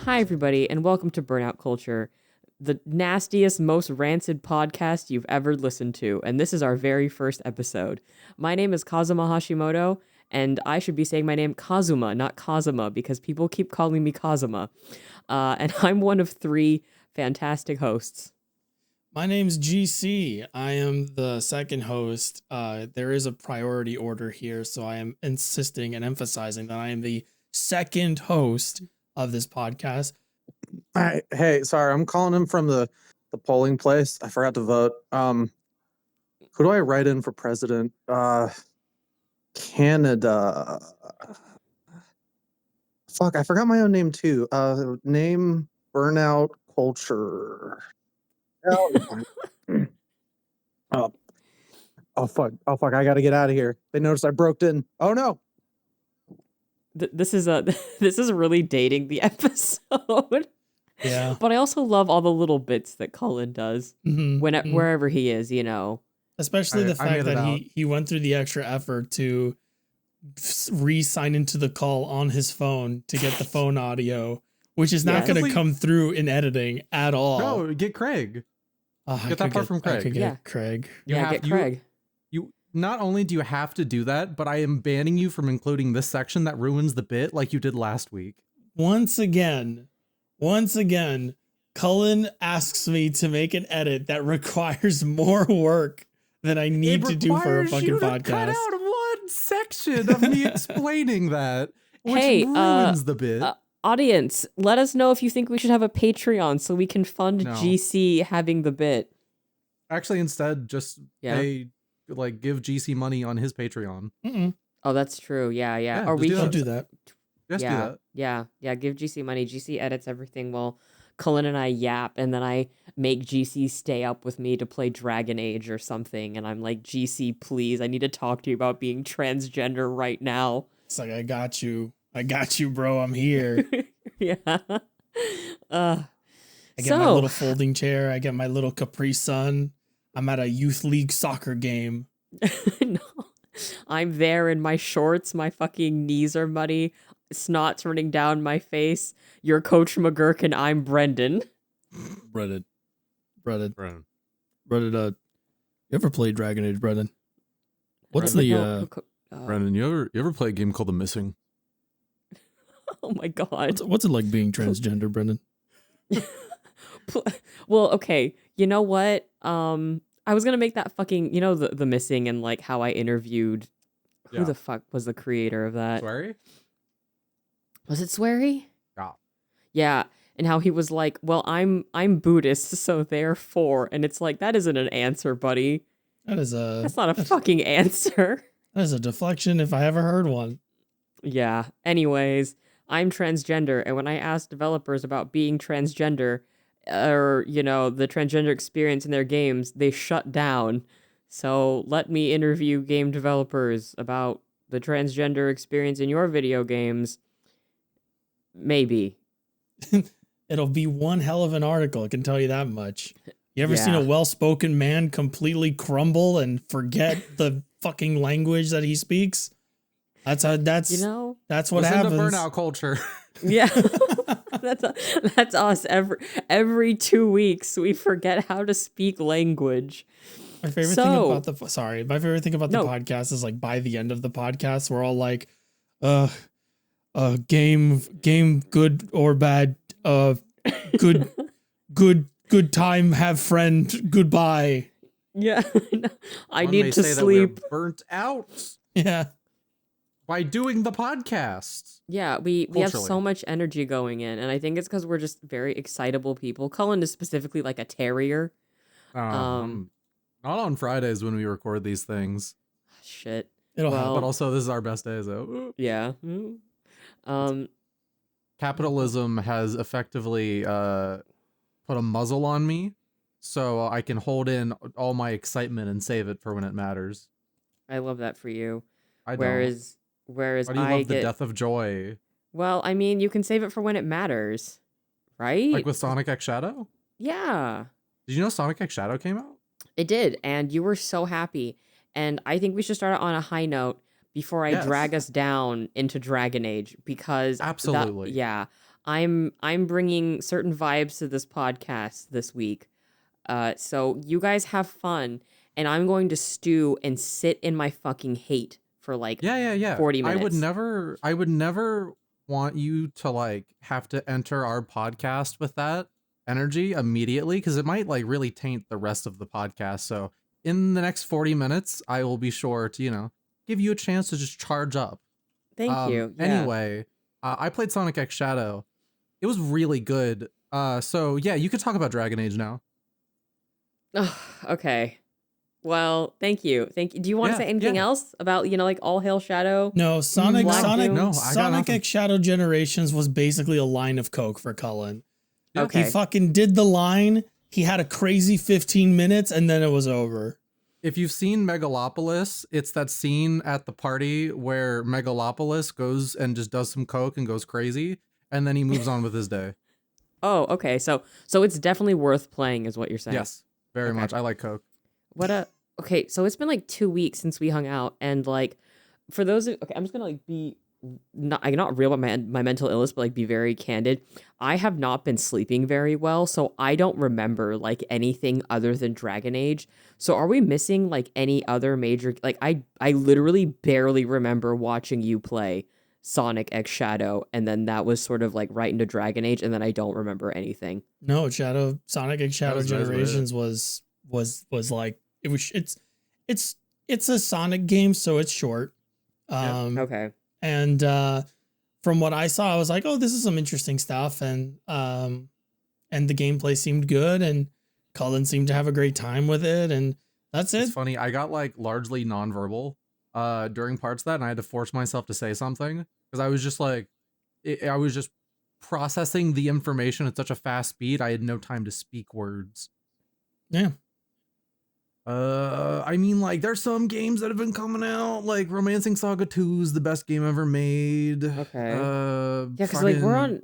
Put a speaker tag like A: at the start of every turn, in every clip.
A: Hi, everybody, and welcome to Burnout Culture, the nastiest, most rancid podcast you've ever listened to, and this is our very first episode. My name is Kazuma Hashimoto, and I should be saying my name Kazuma, not Kazuma, because people keep calling me Kazuma. And I'm one of three fantastic hosts.
B: My name's GC. I am the second host. There is a priority order here, so I am insisting and emphasizing that I am the second host of this podcast.
C: Hey, sorry, I'm calling in from the polling place. I forgot to vote. Who do I write in for president? Canada. Fuck, I forgot my own name too. Name Burnout Culture. Oh fuck! I gotta get out of here. They noticed I broke in. Oh no!
A: This is really dating the episode.
B: Yeah.
A: But I also love all the little bits that Cullen does wherever he is, you know.
B: Especially the fact that he went through the extra effort to re-sign into the call on his phone to get the phone audio, which is not going to come through in editing at all.
D: No, get Craig. Get that part from Craig.
B: I could get Craig.
A: Get Craig.
D: You not only do you have to do that, but I am banning you from including this section that ruins the bit like you did last week.
B: Once again, Cullen asks me to make an edit that requires more work than I need to do for a fucking podcast.
D: Cut out one section of me explaining that, which ruins the bit.
A: Audience, let us know if you think we should have a Patreon so we can fund GC having the bit.
D: Actually, instead, just give GC money on his Patreon.
A: Oh, that's true. Yeah.
B: Or we don't do that.
D: Just do that.
A: Yeah. Give GC money. GC edits everything while Cullen and I yap, and then I make GC stay up with me to play Dragon Age or something. And I'm like, GC, please, I need to talk to you about being transgender right now.
B: It's like, I got you, bro. I'm here.
A: Yeah.
B: I get my little folding chair. I get my little Capri Sun. I'm at a youth league soccer game.
A: No. I'm there in my shorts. My fucking knees are muddy. Snot's running down my face. You're Coach McGurk and I'm Brendan.
B: Brendan, you ever played Dragon Age, Brendan? What's
D: Brendan, you ever play a game called The Missing?
A: Oh my god.
B: What's it like being transgender, Brendan?
A: Well, okay. You know what? I was gonna make that fucking, you know, the Missing and like how I interviewed who the fuck was the creator of that?
D: Swery?
A: Was it Swery?
D: Yeah.
A: Yeah. And how he was like, well, I'm Buddhist, so therefore, and it's like, that isn't an answer, buddy. That's not a fucking answer.
B: That is a deflection if I ever heard one.
A: Yeah. Anyways, I'm transgender, and when I asked developers about being transgender, or, you know, the transgender experience in their games, they shut down. So let me interview game developers about the transgender experience in your video games. Maybe.
B: It'll be one hell of an article, I can tell you that much. You ever seen a well-spoken man completely crumble and forget the fucking language that he speaks? That's what happens.
D: The Burnout Culture.
A: Yeah. That's us. Every 2 weeks we forget how to speak language.
B: My favorite thing about the podcast is like by the end of the podcast we're all like game good or bad, good time, have friend, goodbye.
A: Yeah. I need to sleep.
D: That we're burnt out.
B: Yeah.
D: By doing the podcast.
A: Yeah, we have so much energy going in, and I think it's because we're just very excitable people. Cullen is specifically like a terrier.
D: Not on Fridays when we record these things.
A: Shit.
B: It'll help.
D: But also this is our best day, so
A: yeah.
D: Capitalism has effectively put a muzzle on me, so I can hold in all my excitement and save it for when it matters.
A: I love that for you.
D: Whereas why do you love the death of joy?
A: Well, I mean, you can save it for when it matters, right?
D: Like with Sonic X Shadow?
A: Yeah.
D: Did you know Sonic X Shadow came out?
A: It did, and you were so happy. And I think we should start on a high note before I drag us down into Dragon Age, because
D: absolutely.
A: I'm bringing certain vibes to this podcast this week. So you guys have fun, and I'm going to stew and sit in my fucking hate for like
D: Yeah.
A: 40 minutes.
D: I would never want you to like have to enter our podcast with that energy immediately, because it might like really taint the rest of the podcast. So in the next 40 minutes, I will be sure to, give you a chance to just charge up.
A: Thank you. Yeah.
D: Anyway, I played Sonic X Shadow. It was really good. So yeah, you could talk about Dragon Age now.
A: Okay. Well, thank you. Thank you. Do you want to
D: Yeah,
A: say anything
D: yeah.
A: else about, like All Hail Shadow?
B: No, Sonic
A: Black
B: Sonic
A: Doom?
D: No, I got
B: Sonic
D: nothing.
B: X Shadow Generations was basically a line of coke for Cullen.
A: Okay.
B: He fucking did the line. He had a crazy 15 minutes and then it was over.
D: If you've seen Megalopolis, it's that scene at the party where Megalopolis goes and just does some coke and goes crazy, and then he moves on with his day.
A: Oh, okay. So it's definitely worth playing is what you're saying.
D: Yes, very
A: Okay.
D: much. I like coke.
A: Okay, so it's been like 2 weeks since we hung out, and like for those okay, I'm just gonna like be not real about my mental illness, but like be very candid. I have not been sleeping very well, so I don't remember like anything other than Dragon Age. So are we missing like any other major like I literally barely remember watching you play Sonic X Shadow, and then that was sort of like right into Dragon Age, and then I don't remember anything.
B: No, Sonic X Shadow
D: was
B: Generations was like it's a Sonic game, so it's short.
A: Okay.
B: And from what I saw, I was like, oh, this is some interesting stuff, and the gameplay seemed good, and Cullen seemed to have a great time with it, and that's it.
D: It's funny. I got like largely nonverbal during parts of that, and I had to force myself to say something because I was just like, I was just processing the information at such a fast speed. I had no time to speak words.
B: Yeah.
D: I mean, like, there's some games that have been coming out, like Romancing Saga 2 is the best game ever made.
A: Okay.
D: Yeah,
A: Yeah, because like we're on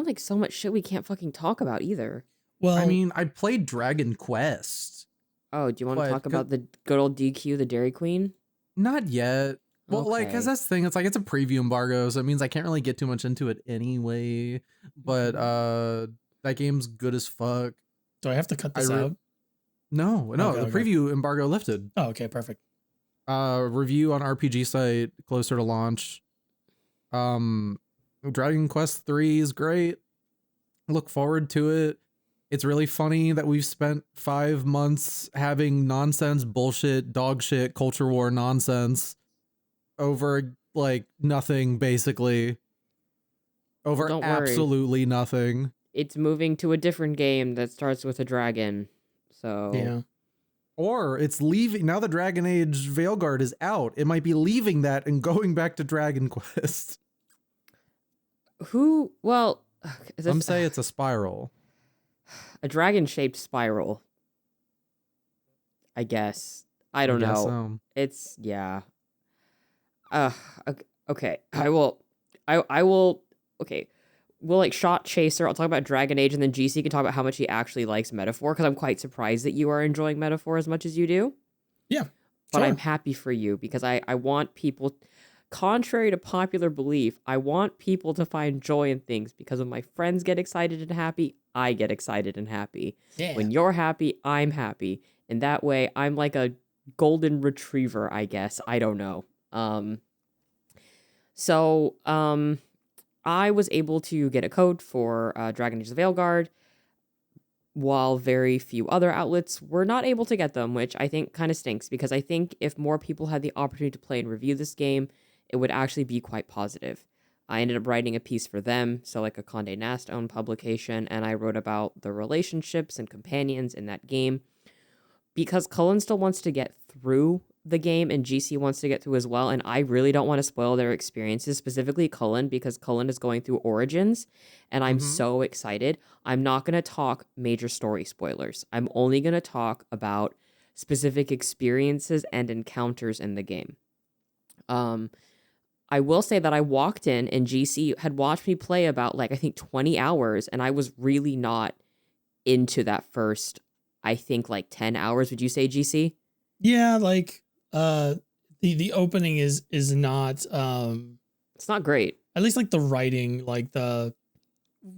A: like so much shit we can't fucking talk about either.
B: Well,
D: I mean, I played Dragon Quest.
A: Oh, do you want to
D: But
A: talk about the good old DQ, the Dairy Queen?
D: Not yet. Well, like, cause
A: Okay.
D: that's the thing. It's like it's a preview embargo, so it means I can't really get too much into it anyway. But that game's good as fuck.
B: do I have to cut this
D: I re-
B: out?
D: No,
B: Okay,
D: the
B: okay.
D: preview embargo lifted.
B: Oh, okay, perfect.
D: Review on RPG site closer to launch. Dragon Quest 3 is great. Look forward to it. It's really funny that we've spent 5 months having nonsense, bullshit, dog shit, culture war nonsense over like nothing, basically. Over
A: Don't worry.
D: absolutely nothing.
A: It's moving to a different game that starts with a dragon. So
B: Yeah.
D: Or it's leaving now. The Dragon Age Veilguard is out. It might be leaving that and going back to Dragon Quest.
A: who? Well,
D: Some say it's a spiral.
A: a dragon-shaped spiral. I guess. I don't
D: guess
A: know.
D: so.
A: It's yeah. Okay. I will. Okay. We'll like shot chaser. I'll talk about Dragon Age, and then GC can talk about how much he actually likes Metaphor, because I'm quite surprised that you are enjoying Metaphor as much as you do.
B: Yeah.
A: But
B: sure.
A: I'm happy for you because I want people, contrary to popular belief, I want people to find joy in things, because when my friends get excited and happy, I get excited and happy.
B: Yeah.
A: When you're happy, I'm happy. And that way, I'm like a golden retriever, I guess. I don't know. I was able to get a code for Dragon Age the Veilguard, while very few other outlets were not able to get them, which I think kind of stinks, because I think if more people had the opportunity to play and review this game, it would actually be quite positive. I ended up writing a piece for them, so like a Condé Nast-owned publication, and I wrote about the relationships and companions in that game, because Cullen still wants to get through the game and GC wants to get through as well, and I really don't want to spoil their experiences, specifically Cullen, because Cullen is going through Origins, and I'm so excited. I'm not going to talk major story spoilers. I'm only going to talk about specific experiences and encounters in the game. I will say that I walked in and GC had watched me play about like I think 20 hours, and I was really not into that first, I think like 10 hours. Would you say, GC?
B: Yeah, like the opening is not
A: It's not great.
B: at least like the writing, like the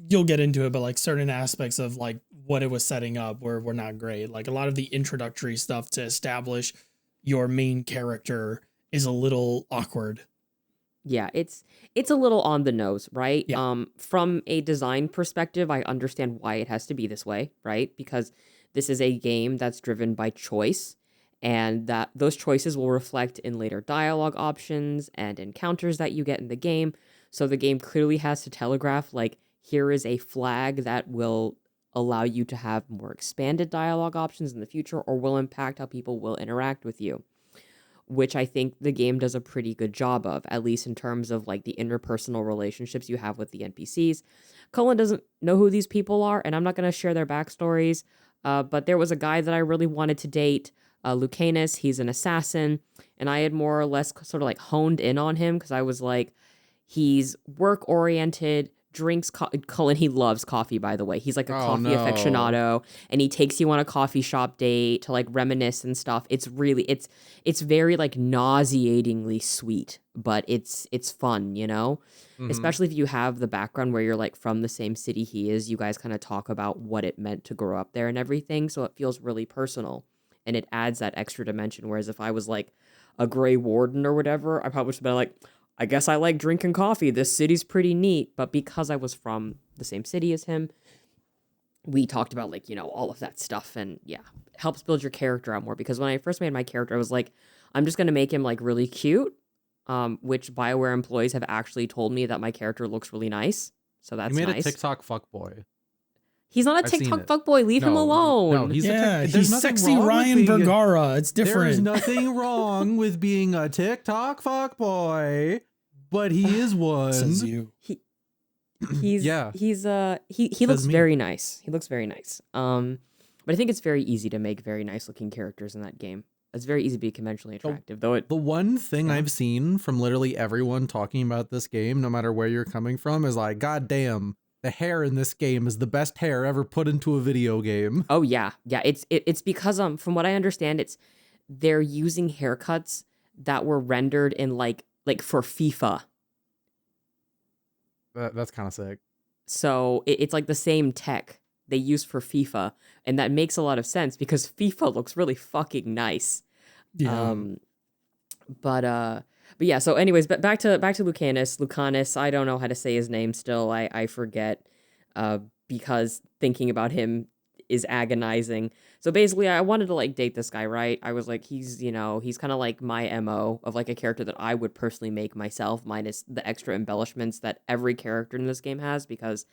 B: you'll get into it, but like certain aspects of like what it was setting up were not great. Like a lot of the introductory stuff to establish your main character is a little awkward.
A: Yeah, it's a little on the nose, right?
B: Yeah.
A: From a design perspective, I understand why it has to be this way, right? Because this is a game that's driven by choice, and that those choices will reflect in later dialogue options and encounters that you get in the game. So the game clearly has to telegraph, like, here is a flag that will allow you to have more expanded dialogue options in the future, or will impact how people will interact with you, which I think the game does a pretty good job of, at least in terms of like the interpersonal relationships you have with the NPCs. Cullen doesn't know who these people are, and I'm not going to share their backstories, but there was a guy that I really wanted to date, Lucanus. He's an assassin, and I had more or less sort of like honed in on him because I was like, he's work-oriented, drinks Cullen, he loves coffee, by the way. He's like a coffee aficionado, and he takes you on a coffee shop date to like reminisce and stuff. It's really it's very like nauseatingly sweet, but it's fun, you know? Especially if you have the background where you're like from the same city he is. You guys kind of talk about what it meant to grow up there and everything, so it feels really personal, and it adds that extra dimension. Whereas if I was like a gray warden or whatever, I probably would have been like, I guess I like drinking coffee. This city's pretty neat. But because I was from the same city as him, we talked about like, you know, all of that stuff. And yeah, it helps build your character out more. Because when I first made my character, I was like, I'm just going to make him like really cute, which BioWare employees have actually told me that my character looks really nice. So that's
D: You made
A: nice.
D: a TikTok fuckboy.
A: He's not a
D: I've seen
A: TikTok
D: it.
A: fuckboy. Leave him alone.
D: No, he's
B: Yeah,
D: there's
B: he's
D: nothing
B: sexy
D: wrong with
B: Ryan
D: being
B: Bergara. It's different.
D: There's nothing wrong with being a TikTok fuckboy, but he is one.
B: Says you.
A: He looks
D: me.
A: very nice. He looks very nice. But I think it's very easy to make very nice looking characters in that game. It's very easy to be conventionally attractive, though it.
D: The one thing I've seen from literally everyone talking about this game, no matter where you're coming from, is like, God damn, the hair in this game is the best hair ever put into a video game.
A: Oh yeah, yeah. It's because from what I understand, they're using haircuts that were rendered in like for FIFA.
D: That's kind of sick.
A: So it's like the same tech they use for FIFA, and that makes a lot of sense because FIFA looks really fucking nice.
B: Yeah.
A: But yeah. So anyways, back to Lucanus. I don't know how to say his name still. I forget. Because thinking about him is agonizing. So basically, I wanted to like date this guy, right? I was like, he's kind of like my MO of like a character that I would personally make myself, minus the extra embellishments that every character in this game has, because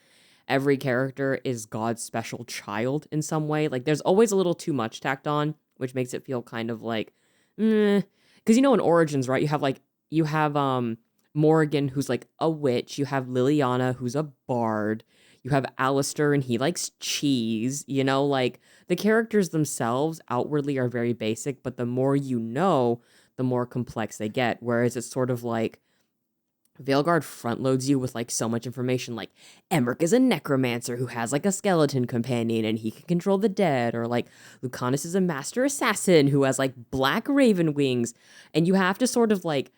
A: every character is God's special child in some way. Like there's always a little too much tacked on, which makes it feel kind of like, because in Origins, right? You have Morrigan, who's like a witch. You have Liliana, who's a bard. You have Alistair, and he likes cheese. Like the characters themselves outwardly are very basic, but the more you know, the more complex they get. Whereas it's sort of like Veilguard front loads you with like so much information, like Emmerich is a necromancer who has like a skeleton companion and he can control the dead, or like Lucanus is a master assassin who has like black raven wings, and you have to sort of like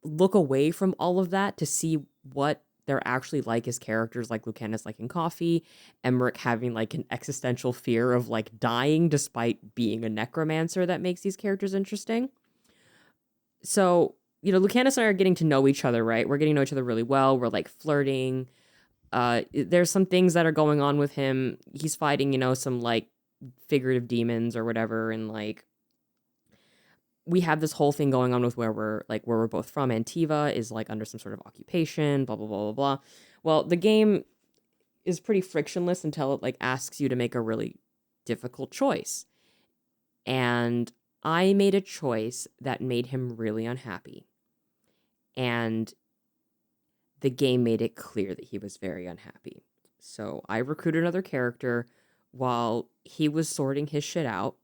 A: look away from all of that to see what they're actually like as characters, like Lucanus liking coffee, Emmerich having like an existential fear of like dying despite being a necromancer that makes these characters interesting. So, Lucanus and I are getting to know each other, right? We're getting to know each other really well. We're like flirting. There's some things that are going on with him. He's fighting, some like figurative demons or whatever, and like we have this whole thing going on with where we're both from. Antiva is like under some sort of occupation, blah, blah, blah, blah, blah. Well, the game is pretty frictionless until it like asks you to make a really difficult choice. And I made a choice that made him really unhappy. And the game made it clear that he was very unhappy. So I recruited another character while he was sorting his shit out.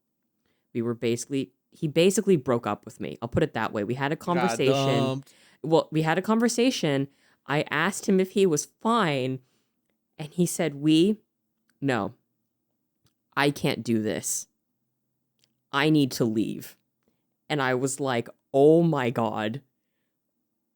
A: He basically broke up with me. I'll put it that way. We had a conversation. I asked him if he was fine, and he said, no, I can't do this. I need to leave. And I was like, oh my God,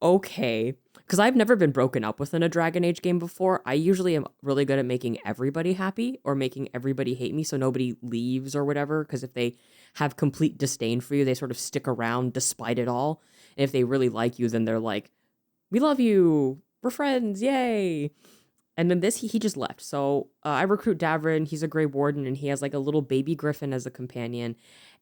A: okay. Because I've never been broken up with in a Dragon Age game before. I usually am really good at making everybody happy or making everybody hate me so nobody leaves or whatever. Because if they have complete disdain for you, they sort of stick around despite it all. And if they really like you, then they're like, we love you. We're friends. Yay. And then he just left. So I recruit Davrin. He's a Grey Warden, and he has like a little baby griffin as a companion.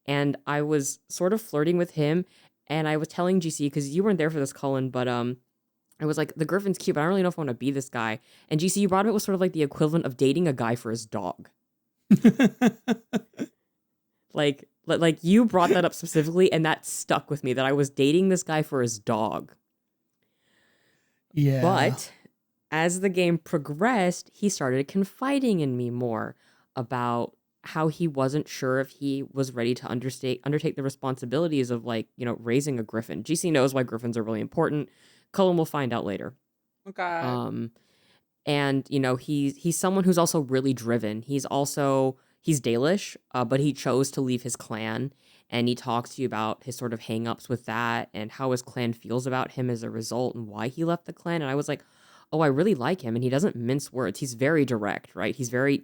A: And I was sort of flirting with him, and I was telling GC, because you weren't there for this, Cullen, but I was like, the griffin's cute, but I don't really know if I want to be this guy. And GC, you brought up it was sort of like the equivalent of dating a guy for his dog. Like you brought that up specifically, and that stuck with me, that I was dating this guy for his dog.
B: Yeah.
A: But as the game progressed, he started confiding in me more about how he wasn't sure if he was ready to undertake the responsibilities of, like, you know, raising a griffin. GC knows why griffins are really important. Cullen will find out later.
D: Okay.
A: And you know, he's someone who's also really driven. He's Dalish, but he chose to leave his clan, and he talks to you about his sort of hangups with that and how his clan feels about him as a result and why he left the clan. And I was like, oh, I really like him, and he doesn't mince words. He's very direct, right? He's very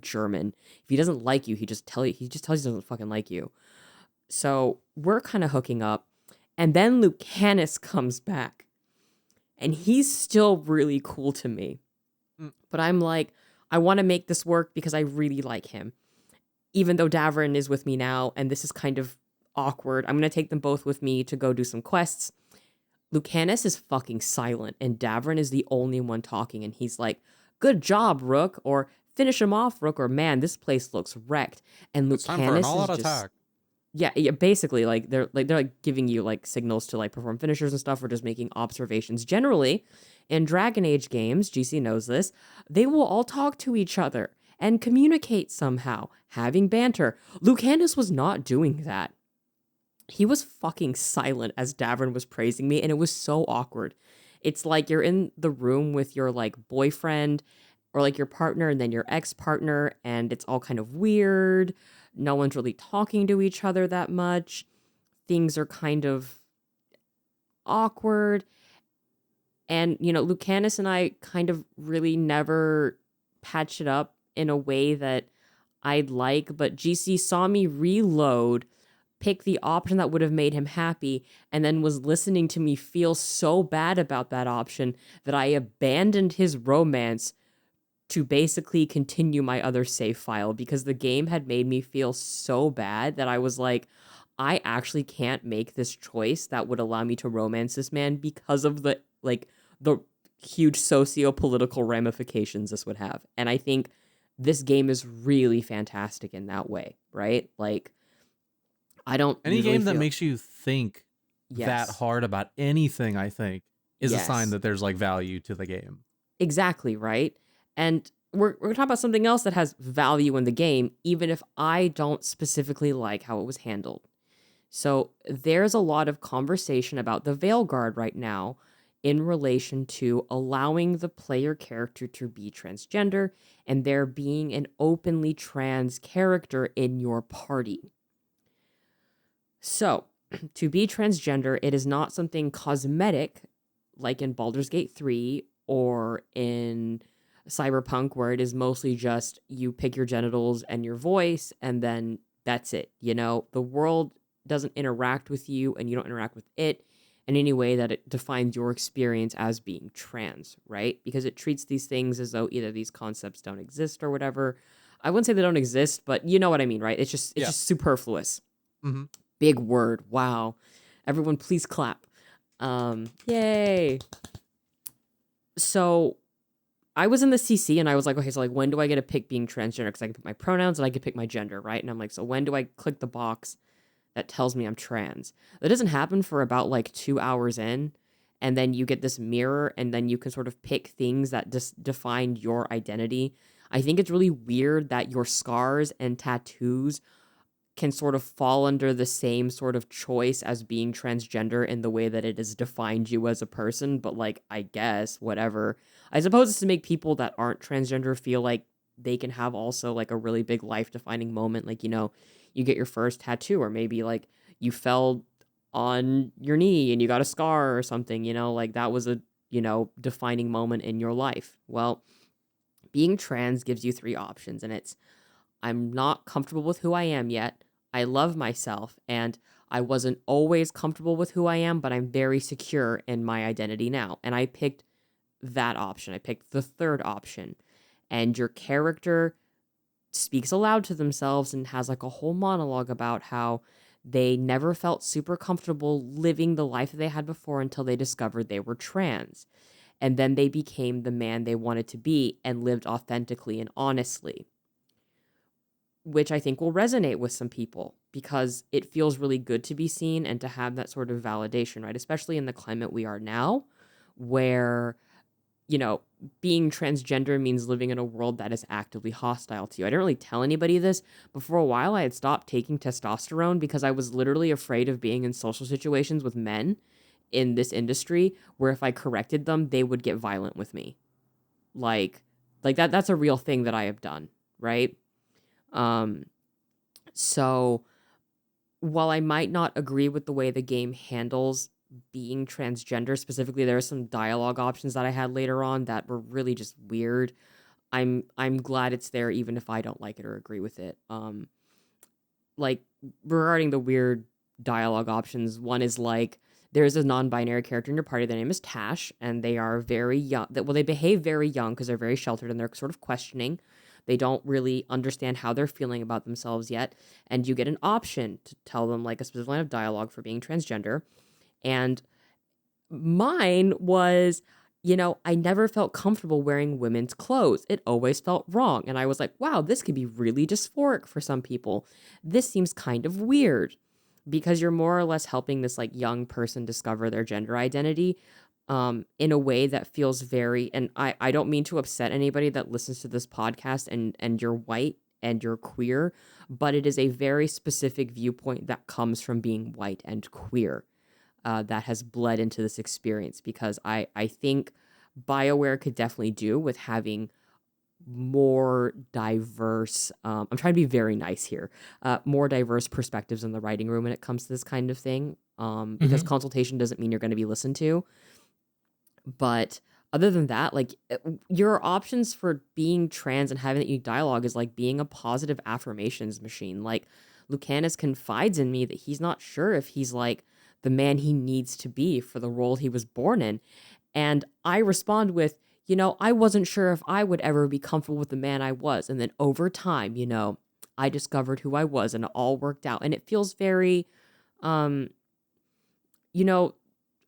A: German. If he doesn't like you, he just tells you he doesn't fucking like you. So we're kind of hooking up, and then Lucanus comes back, and he's still really cool to me. But I'm like, I want to make this work because I really like him. Even though Davrin is with me now, and this is kind of awkward, I'm going to take them both with me to go do some quests. Lucanus is fucking silent, and Davrin is the only one talking, and he's like, good job, Rook, or finish him off, Rook, or man, this place looks wrecked. And
D: It's time for an
A: Lucanus
D: all-out
A: is just...
D: attack.
A: Yeah, basically, like they're giving you like signals to like perform finishers and stuff, or just making observations. Generally, in Dragon Age games, GC knows this, they will all talk to each other and communicate somehow, having banter. Lucanus was not doing that. He was fucking silent as Davrin was praising me, and it was so awkward. It's like you're in the room with your like boyfriend or like your partner and then your ex-partner, and it's all kind of weird. No one's really talking to each other that much. Things are kind of awkward. And, you know, Lucanus and I kind of really never patched it up in a way that I'd like, but GC saw me reload, pick the option that would have made him happy, and then was listening to me feel so bad about that option that I abandoned his romance to basically continue my other save file, because the game had made me feel so bad that I was like, I actually can't make this choice that would allow me to romance this man because of the huge socio-political ramifications this would have. And I think this game is really fantastic in that way, right? Like, I don't
D: Any
A: usually
D: game that
A: feel...
D: makes you think that
A: Yes.
D: hard about anything, I think, is a sign
A: Yes.
D: that there's like value to the game.
A: Exactly, right? And we're going to talk about something else that has value in the game, even if I don't specifically like how it was handled. So there's a lot of conversation about the Veilguard right now in relation to allowing the player character to be transgender and there being an openly trans character in your party. So, to be transgender, it is not something cosmetic like in Baldur's Gate 3 or in Cyberpunk, where it is mostly just you pick your genitals and your voice and then that's it. You know, the world doesn't interact with you and you don't interact with it in any way that it defines your experience as being trans, right? Because it treats these things as though either these concepts don't exist or whatever. I wouldn't say they don't exist, but you know what I mean, right? It's just superfluous.
D: Mm-hmm.
A: Big word. Wow. Everyone please clap. Yay. So I was in the CC and I was like, okay, so like when do I get to pick being transgender? Because I can pick my pronouns and I can pick my gender, right? And I'm like, so when do I click the box that tells me I'm trans? That doesn't happen for about like 2 hours in. And then you get this mirror and then you can sort of pick things that define your identity. I think it's really weird that your scars and tattoos can sort of fall under the same sort of choice as being transgender in the way that it has defined you as a person. But like, I guess, whatever. I suppose it's to make people that aren't transgender feel like they can have also like a really big life defining moment. Like, you know, you get your first tattoo, or maybe like you fell on your knee and you got a scar or something, like that was a, defining moment in your life. Well, being trans gives you three options, and it's I'm not comfortable with who I am yet. I love myself, and I wasn't always comfortable with who I am, but I'm very secure in my identity now. And I picked that option. I picked the third option. And your character speaks aloud to themselves and has like a whole monologue about how they never felt super comfortable living the life that they had before until they discovered they were trans. And then they became the man they wanted to be and lived authentically and honestly, which I think will resonate with some people because it feels really good to be seen and to have that sort of validation, right? Especially in the climate we are now, where, being transgender means living in a world that is actively hostile to you. I didn't really tell anybody this, but for a while I had stopped taking testosterone because I was literally afraid of being in social situations with men in this industry where if I corrected them, they would get violent with me. Like that's a real thing that I have done, right? So while I might not agree with the way the game handles being transgender, specifically, there are some dialogue options that I had later on that were really just weird. I'm glad it's there, even if I don't like it or agree with it. Like regarding the weird dialogue options, one is like there's a non-binary character in your party. Their name is Tash, and they are very young. Well, they behave very young because they're very sheltered and they're sort of questioning. They don't really understand how they're feeling about themselves yet. And you get an option to tell them like a specific line of dialogue for being transgender. And mine was, I never felt comfortable wearing women's clothes. It always felt wrong. And I was like, wow, this could be really dysphoric for some people. This seems kind of weird because you're more or less helping this like young person discover their gender identity in a way that feels very, and I don't mean to upset anybody that listens to this podcast and you're white and you're queer, but it is a very specific viewpoint that comes from being white and queer that has bled into this experience because I think BioWare could definitely do with having more diverse, I'm trying to be very nice here, more diverse perspectives in the writing room when it comes to this kind of thing, because consultation doesn't mean you're going to be listened to. But other than that, like your options for being trans and having that unique dialogue is like being a positive affirmations machine. Like Lucanus confides in me that he's not sure if he's like the man he needs to be for the role he was born in. And I respond with, I wasn't sure if I would ever be comfortable with the man I was. And then over time, I discovered who I was and it all worked out. And it feels very,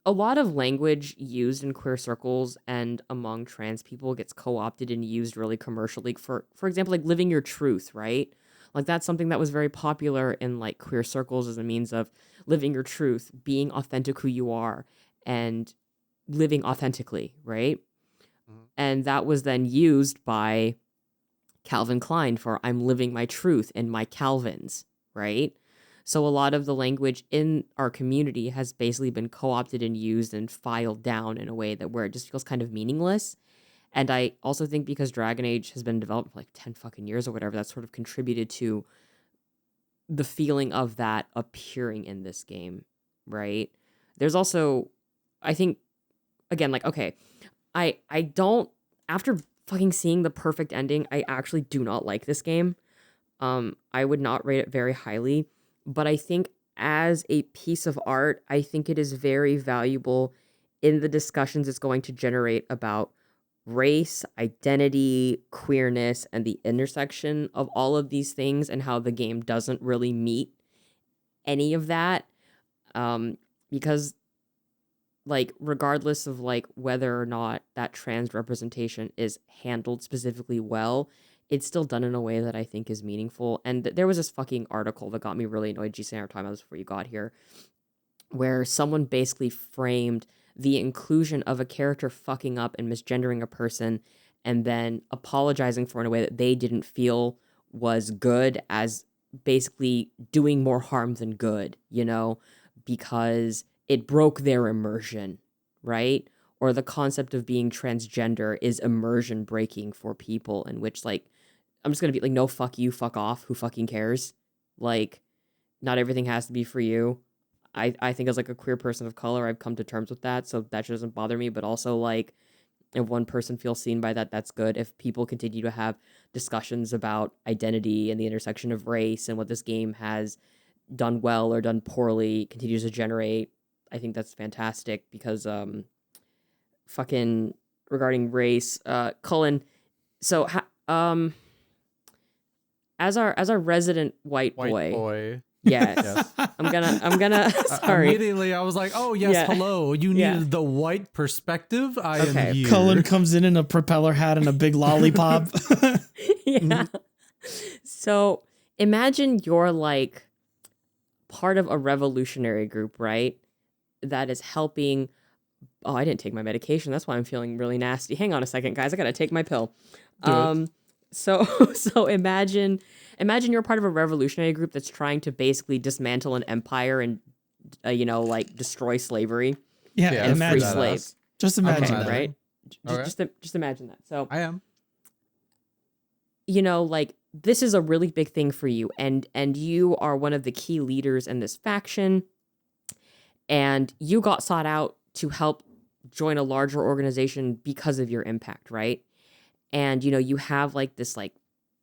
A: a lot of language used in queer circles and among trans people gets co-opted and used really commercially. For example, like living your truth, right? Like that's something that was very popular in like queer circles as a means of living your truth, being authentic who you are, and living authentically, right? Mm-hmm. And that was then used by Calvin Klein for I'm living my truth in my Calvins, right? So a lot of the language in our community has basically been co-opted and used and filed down in a way that where it just feels kind of meaningless. And I also think because Dragon Age has been developed for like 10 fucking years or whatever, that sort of contributed to the feeling of that appearing in this game, right? There's also, I think, again, like, okay, I don't, after fucking seeing the perfect ending, I actually do not like this game. I would not rate it very highly. But I think as a piece of art, I think it is very valuable in the discussions it's going to generate about race, identity, queerness, and the intersection of all of these things and how the game doesn't really meet any of that. Because, like, regardless of, like, whether or not that trans representation is handled specifically well, it's still done in a way that I think is meaningful. And there was this fucking article that got me really annoyed. GC and I were talking about this before you got here, where someone basically framed the inclusion of a character fucking up and misgendering a person and then apologizing for it in a way that they didn't feel was good as basically doing more harm than good, because it broke their immersion, right? Or the concept of being transgender is immersion breaking for people, in which, like, I'm just going to be like, no, fuck you, fuck off, who fucking cares? Like, not everything has to be for you. I think as like a queer person of color, I've come to terms with that, so that doesn't bother me. But also, like, if one person feels seen by that, that's good. If people continue to have discussions about identity and the intersection of race and what this game has done well or done poorly continues to generate, I think that's fantastic. Because fucking regarding race, Cullen, so as our resident white boy. Yes.
D: Yes.
A: I'm gonna sorry.
D: Immediately, I was like, "Oh yes,
A: Yeah.
D: hello. You
A: Yeah.
D: needed the white perspective. I
A: Okay.
D: am here."
B: Cullen comes in a propeller hat and a big lollipop.
A: Yeah. So imagine you're like part of a revolutionary group, right? That is helping. Oh, I didn't take my medication. That's why I'm feeling really nasty. Hang on a second, guys. I gotta take my pill.
B: Do it.
A: So imagine you're part of a revolutionary group that's trying to basically dismantle an empire and like destroy slavery
B: Yeah,
D: Yeah,
A: and
B: imagine
A: free
D: that's
B: that.
A: slaves.
B: Just
D: Okay,
B: imagine that.
A: Right?
D: Okay.
A: Just imagine that. So
D: I am.
A: like this is a really big thing for you, and you are one of the key leaders in this faction, and you got sought out to help join a larger organization because of your impact, right? And you have like this like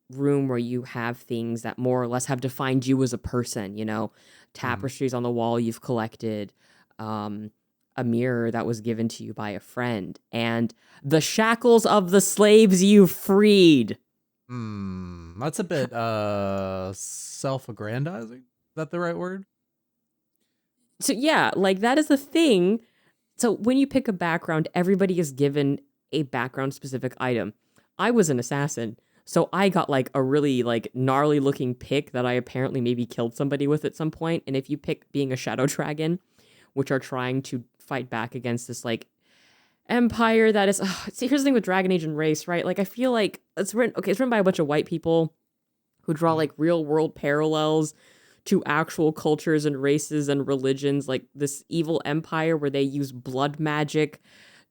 A: room where you have things that more or less have defined you as a person, tapestries on the wall you've collected, a mirror that was given to you by a friend, and the shackles of the slaves you freed.
D: That's a bit self-aggrandizing. Is that the right word?
A: So yeah, like that is the thing. So when you pick a background, everybody is given a background specific item. I was an assassin, so I got like a really like gnarly looking pick that I apparently maybe killed somebody with at some point. And if you pick being a shadow dragon, which are trying to fight back against this like empire that is see, here's the thing with Dragon Age and race, right? Like I feel like it's written by a bunch of white people who draw like real world parallels to actual cultures and races and religions, like this evil empire where they use blood magic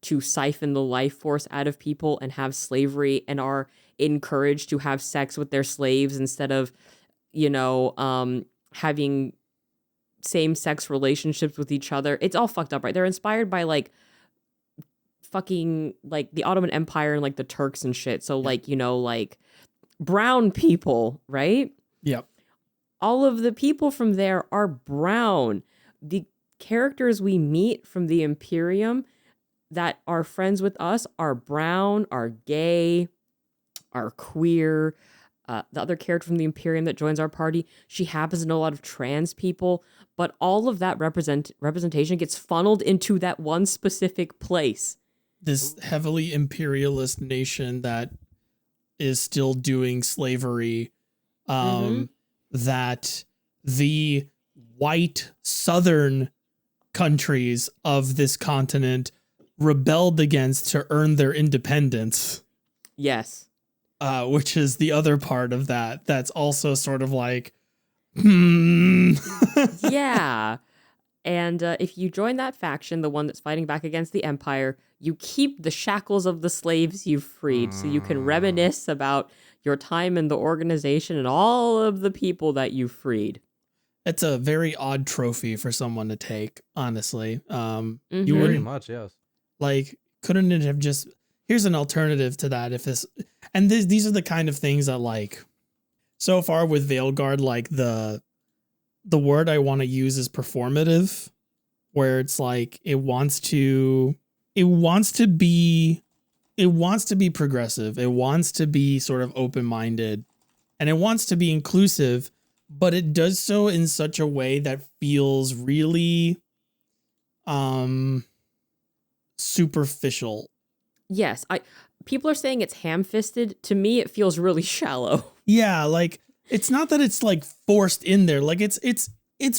A: to siphon the life force out of people and have slavery and are encouraged to have sex with their slaves instead of, having same-sex relationships with each other. It's all fucked up, right? They're inspired by like fucking like the Ottoman Empire and like the Turks and shit. So like, like brown people, right?
B: Yep.
A: All of the people from there are brown. The characters we meet from the Imperium that are friends with us are brown, are gay, are queer. The other character from the Imperium that joins our party, she happens to know a lot of trans people, but all of that representation gets funneled into that one specific place.
B: This heavily imperialist nation that is still doing slavery, that the white southern countries of this continent rebelled against to earn their independence.
A: Yes.
B: Which is the other part of that. That's also sort of like,
A: Yeah. And if you join that faction, the one that's fighting back against the Empire, you keep the shackles of the slaves you've freed, so you can reminisce about your time in the organization and all of the people that you freed.
B: It's a very odd trophy for someone to take, honestly. You
A: Mhm.
D: Very
B: wouldn't
D: much, yes.
B: like, couldn't it have just, here's an alternative to that. If this, and these are the kind of things that like, so far with Veilguard, like the word I want to use is performative, where it's like, it wants to be progressive. It wants to be sort of open-minded, and it wants to be inclusive, but it does so in such a way that feels really superficial.
A: Yes, people are saying it's ham-fisted. To me, it feels really shallow.
B: Yeah, like it's not that it's like forced in there. Like it's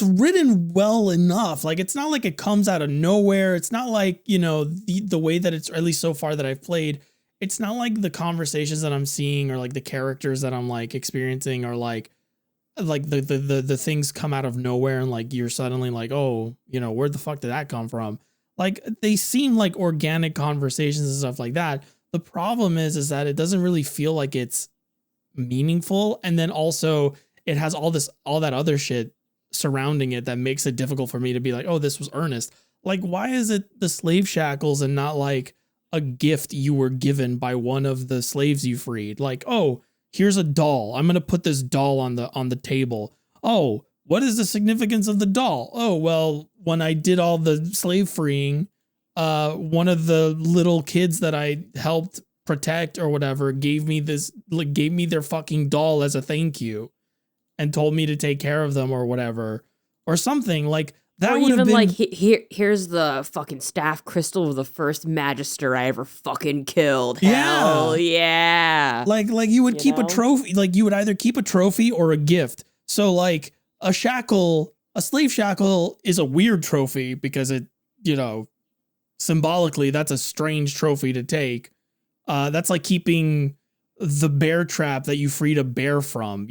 B: written well enough. Like it's not like it comes out of nowhere. It's not like, the way that it's, at least so far that I've played, it's not like the conversations that I'm seeing or like the characters that I'm like experiencing are like the things come out of nowhere and like you're suddenly like, oh, where the fuck did that come from? Like they seem like organic conversations and stuff like that. The problem is that it doesn't really feel like it's meaningful. And then also it has all that other shit surrounding it that makes it difficult for me to be like, oh, this was earnest. Like, why is it the slave shackles and not like a gift you were given by one of the slaves you freed? Like, oh, here's a doll. I'm going to put this doll on the table. Oh, what is the significance of the doll? Oh, well, when I did all the slave freeing, one of the little kids that I helped protect or whatever gave me their fucking doll as a thank you and told me to take care of them or whatever or something like that.
A: Or
B: would
A: even
B: have been
A: like here's the fucking staff crystal of the first magister I ever fucking killed. Hell yeah.
B: Like you would keep
A: know?
B: a trophy, like you would either keep a trophy or a gift. So like a slave shackle is a weird trophy because it, symbolically that's a strange trophy to take. That's like keeping the bear trap that you freed a bear from,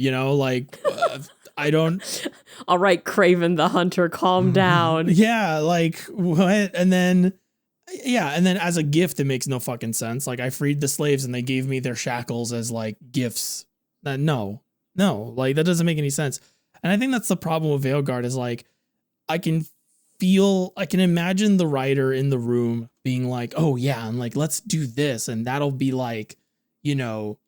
B: I don't.
A: All right, Craven the Hunter, calm down.
B: Yeah, like what? And then as a gift, it makes no fucking sense. Like I freed the slaves and they gave me their shackles as like gifts. No, like that doesn't make any sense. And I think that's the problem with Veilguard is like, I can imagine the writer in the room being like, oh yeah, and like, let's do this. And that'll be like, that'll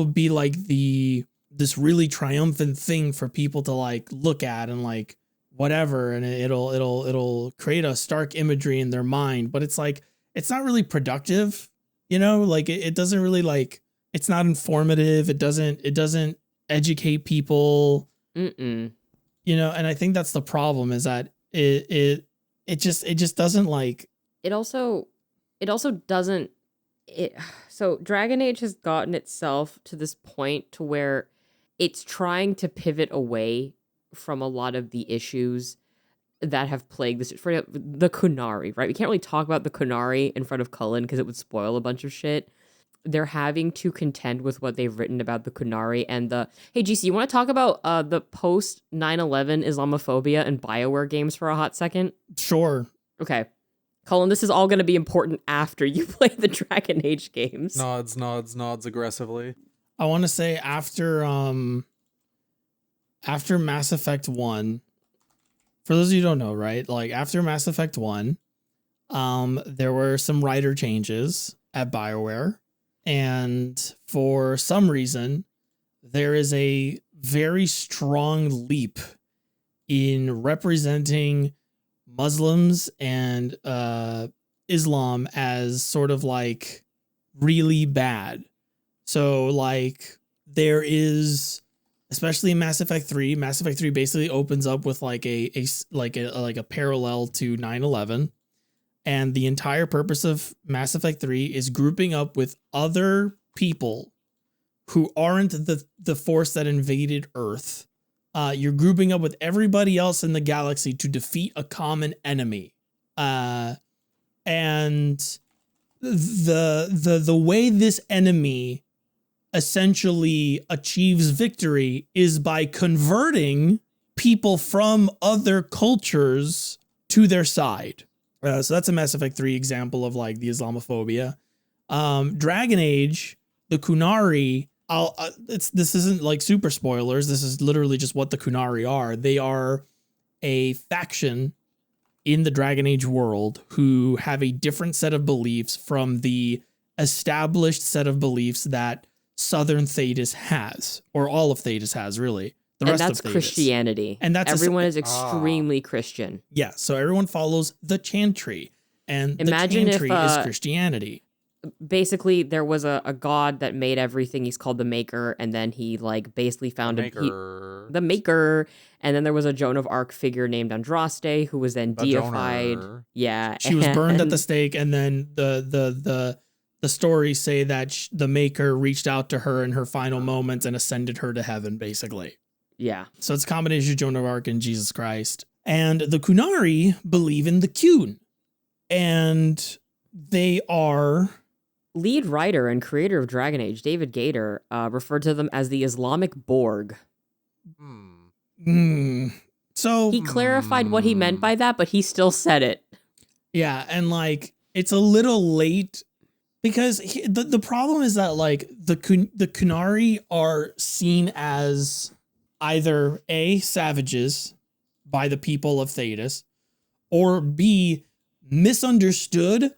B: be like this really triumphant thing for people to like look at and like whatever. And it'll create a stark imagery in their mind, but it's like, it's not really productive, like it doesn't really like, it's not informative. It doesn't educate people.
A: Mm-mm.
B: And I think that's the problem is that it just doesn't like.
A: It also doesn't. So Dragon Age has gotten itself to this point to where it's trying to pivot away from a lot of the issues that have plagued this. For the Kunari, right? We can't really talk about the Kunari in front of Cullen because it would spoil a bunch of shit. They're having to contend with what they've written about the Kunari and hey, GC, you want to talk about the post 9/11 Islamophobia and BioWare games for a hot second?
B: Sure.
A: Okay. Cullen, this is all going to be important after you play the Dragon Age games.
D: Nods aggressively.
B: I want to say after Mass Effect 1, for those of you who don't know, right? Like after Mass Effect 1, there were some writer changes at BioWare. And for some reason, there is a very strong leap in representing Muslims and Islam as sort of like really bad. So like there is, especially in Mass Effect 3 basically opens up with like a parallel to 9/11. And the entire purpose of Mass Effect 3 is grouping up with other people who aren't the force that invaded Earth. You're grouping up with everybody else in the galaxy to defeat a common enemy. And the way this enemy essentially achieves victory is by converting people from other cultures to their side. So that's a Mass Effect 3 example of like the Islamophobia. Dragon Age, the Kunari, this isn't like super spoilers. This is literally just what the Kunari are. They are a faction in the Dragon Age world who have a different set of beliefs from the established set of beliefs that Southern Thetis has, or all of Thetis has, really.
A: And that's Christianity.
B: And that's
A: everyone is extremely Christian.
B: Yeah, so everyone follows the Chantry, and
A: Imagine
B: the Chantry is Christianity.
A: Basically, there was a god that made everything. He's called the Maker, and then he like basically found the Maker, and then there was a Joan of Arc figure named Andraste who was then deified. Yeah,
B: she was burned at the stake, and then the stories say that the Maker reached out to her in her final moments and ascended her to heaven, basically.
A: Yeah.
B: So it's a combination of Joan of Arc and Jesus Christ. And the Kunari believe in the Qun. And they are...
A: Lead writer and creator of Dragon Age, David Gator, referred to them as the Islamic Borg.
B: So...
A: He clarified what he meant by that, but he still said it.
B: Yeah, and like, it's a little late... Because the problem is that like the Kunari are seen as... either A, savages by the people of Thetis, or B, misunderstood,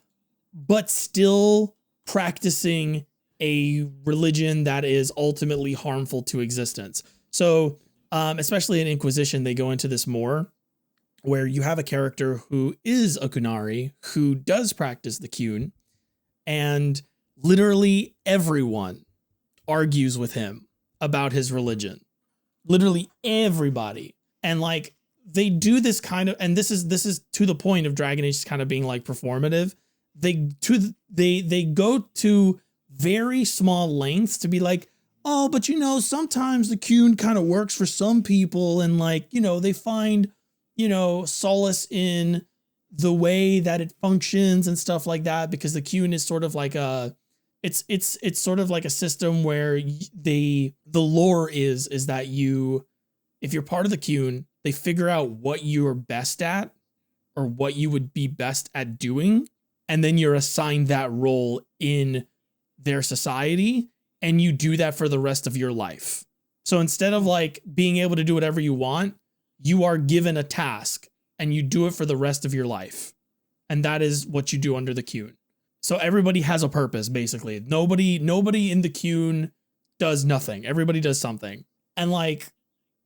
B: but still practicing a religion that is ultimately harmful to existence. So, especially in Inquisition, they go into this more, where you have a character who is a Kunari, who does practice the Kyun, and literally everyone argues with him about his religion. Literally everybody. And like, they do this kind of, and this is to the point of Dragon Age kind of being like performative. They go to very small lengths to be like, oh, but you know, sometimes the Kyun kind of works for some people, and like, you know, they find, you know, solace in the way that it functions and stuff like that, because the Kyun is sort of like a, it's sort of like a system where the lore is that you, if you're part of the Kyun, they figure out what you're best at or what you would be best at doing, and then you're assigned that role in their society, and you do that for the rest of your life. So instead of like being able to do whatever you want, you are given a task and you do it for the rest of your life. And that is what you do under the Kyun. So everybody has a purpose, basically. Nobody in the Kyun does nothing. Everybody does something. And like,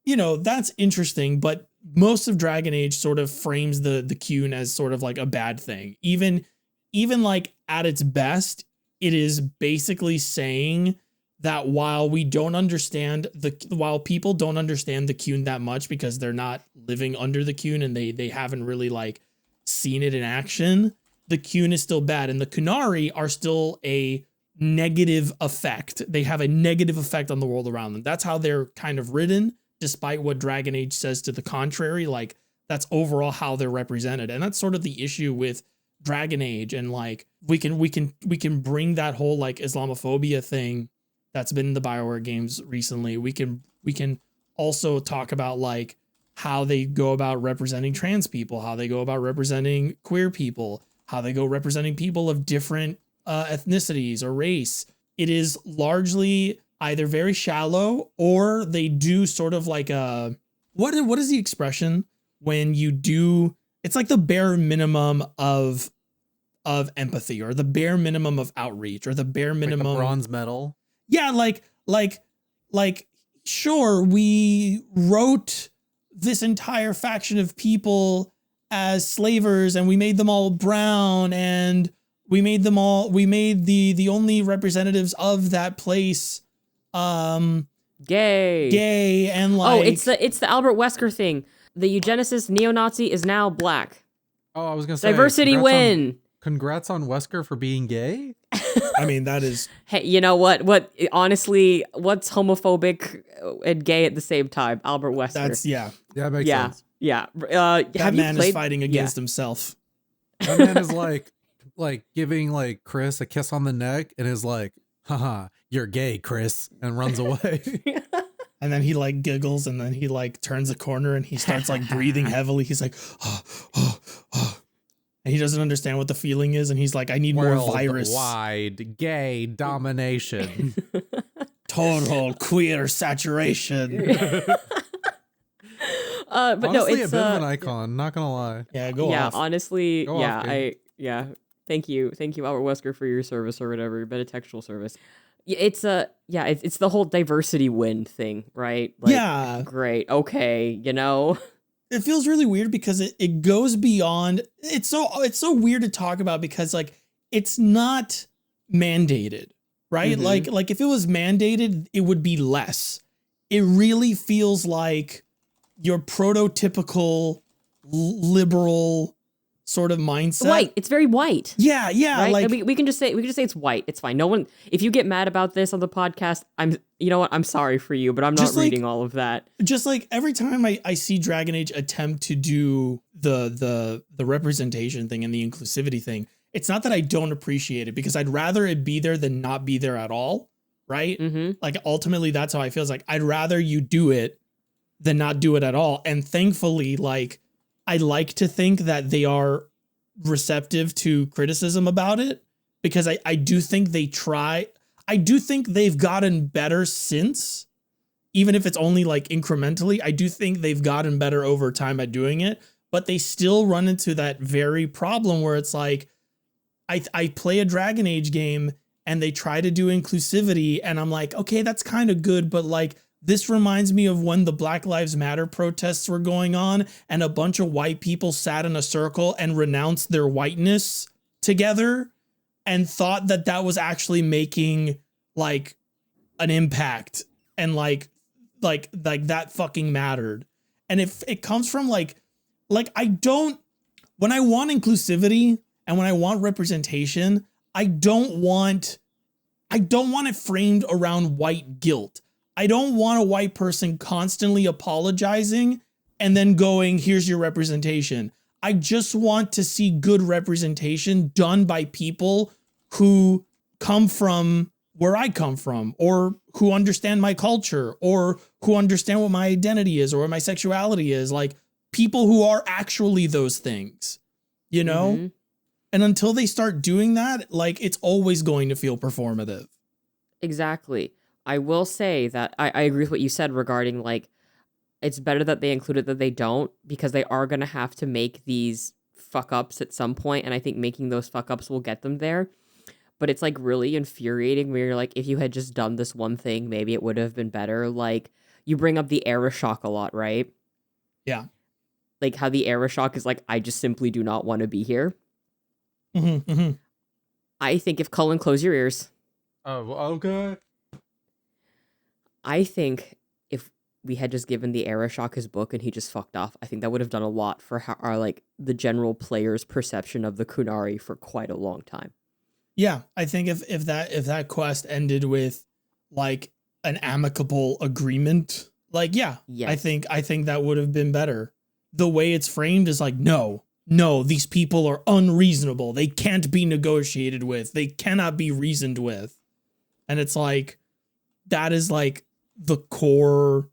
B: you know, that's interesting, but most of Dragon Age sort of frames the Kyun as sort of like a bad thing. Even like at its best, it is basically saying that while people don't understand the Kyun that much because they're not living under the Kyun and they haven't really like seen it in action, the Kyun is still bad, and the Kunari are still a negative effect. They have a negative effect on the world around them. That's how they're kind of written, despite what Dragon Age says to the contrary. Like, that's overall how they're represented. And that's sort of the issue with Dragon Age. And like, we can bring that whole like Islamophobia thing that's been in the BioWare games recently. We can also talk about like how they go about representing trans people, how they go about representing queer people, how they go representing people of different ethnicities or race. It is largely either very shallow, or they do sort of like a, what is the expression when you do, it's like the bare minimum of empathy, or the bare minimum of outreach, or the bare minimum,
D: like a bronze medal.
B: Yeah, like sure, we wrote this entire faction of people as slavers, and we made them all brown, and we made the only representatives of that place gay, and like,
A: oh, it's the Albert Wesker thing. The eugenicist neo-Nazi is now black.
D: Oh, I was gonna say
A: Diversity win.
D: Congrats on Wesker for being gay.
B: I mean, that is.
A: Hey, you know what? Honestly, what's homophobic and gay at the same time? Albert Wesker.
B: That's
D: Yeah, that makes sense.
A: Yeah.
B: That man is fighting against himself.
D: That man is like giving like Chris a kiss on the neck and is like, haha, you're gay, Chris, and runs away.
B: And then he like giggles, and then he like turns a corner and he starts like breathing heavily. He's like, and he doesn't understand what the feeling is. And he's like, I need more virus.
D: Wide gay domination.
B: Total queer saturation.
A: But
D: honestly,
A: no, it's
D: a bit of an icon, not gonna lie.
B: Yeah, go off.
A: Yeah, honestly,
D: Go off,
A: yeah. Thank you, Albert Wesker, for your service or whatever, metatextual service. It's the whole diversity win thing, right? Like,
B: yeah.
A: Great. Okay. You know,
B: it feels really weird because it goes beyond. It's so weird to talk about because like it's not mandated, right?
A: Mm-hmm.
B: Like if it was mandated, it would be less. It really feels like your prototypical liberal sort of mindset.
A: White. It's very white.
B: Yeah.
A: Right?
B: Like
A: we can just say it's white. It's fine. No one. If you get mad about this on the podcast, you know what? I'm sorry for you, but I'm not reading all of that.
B: Just like every time I see Dragon Age attempt to do the representation thing and the inclusivity thing, it's not that I don't appreciate it, because I'd rather it be there than not be there at all. Right?
A: Mm-hmm.
B: Like ultimately, that's how I feel. It's like I'd rather you do it than not do it at all. And thankfully, like, I like to think that they are receptive to criticism about it, because I do think they try. I do think they've gotten better since, even if it's only like incrementally. I do think they've gotten better over time at doing it, but they still run into that very problem where it's like, I play a Dragon Age game and they try to do inclusivity, and I'm like, okay, that's kind of good, but like, this reminds me of when the Black Lives Matter protests were going on and a bunch of white people sat in a circle and renounced their whiteness together and thought that that was actually making like an impact, and like that fucking mattered. And if it comes from like I don't, when I want inclusivity and when I want representation, I don't want it framed around white guilt. I don't want a white person constantly apologizing and then going, here's your representation. I just want to see good representation done by people who come from where I come from, or who understand my culture, or who understand what my identity is or what my sexuality is. Like, people who are actually those things, you know? Mm-hmm. And until they start doing that, like, it's always going to feel performative.
A: Exactly. I will say that I agree with what you said regarding, like, it's better that they include it than they don't, because they are going to have to make these fuck ups at some point, and I think making those fuck ups will get them there. But it's, like, really infuriating where you're like, if you had just done this one thing, maybe it would have been better. Like, you bring up the era shock a lot, right?
B: Yeah.
A: Like, how the era shock is like, I just simply do not want to be here.
B: Mm-hmm, mm-hmm.
A: I think if Cullen, close your ears.
D: Oh, okay.
A: I think if we had just given the era shock his book and he just fucked off, I think that would have done a lot for our, like, the general player's perception of the Kunari for quite a long time.
B: Yeah, I think if that quest ended with like an amicable agreement, like, yes. I think that would have been better. The way it's framed is like, no, these people are unreasonable. They can't be negotiated with. They cannot be reasoned with. And it's like, that is like the core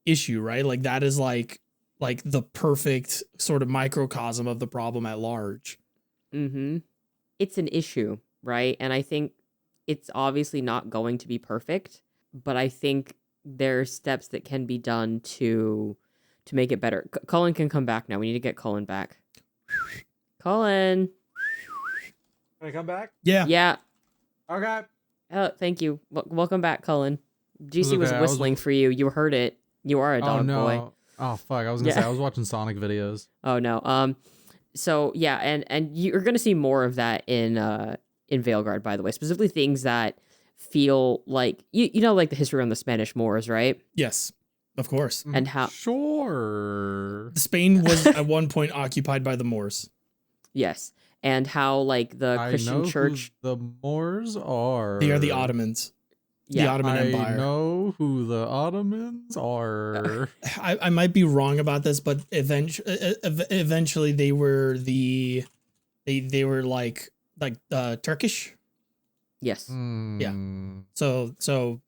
B: issue, right? Like, that is like the perfect sort of microcosm of the problem at large.
A: Mm-hmm. It's an issue, right? And I think it's obviously not going to be perfect, but I think there are steps that can be done to make it better. Cullen can come back now. We need to get Cullen back. Cullen.
D: Can I come back?
B: Yeah.
A: Yeah.
D: Okay.
A: Thank you. Welcome back, Cullen. GC was
D: okay.
A: whistling for you. You heard it. You are a dog boy.
D: Oh, fuck. I was going to say, I was watching Sonic videos.
A: Oh, no. So, yeah, and you're going to see more of that in Veilguard, by the way. Specifically things that feel like, you know, like the history on the Spanish Moors, right?
B: Yes, of course.
A: And how...
D: Sure.
B: Spain was at one point occupied by the Moors.
A: Yes. And how, like, the Christian church...
D: Who the Moors are.
B: They are the Ottomans.
A: Yeah.
B: The Ottoman Empire.
D: I know who the Ottomans are.
B: I might be wrong about this, but eventually they were they were like Turkish.
A: Yes.
B: Yeah. So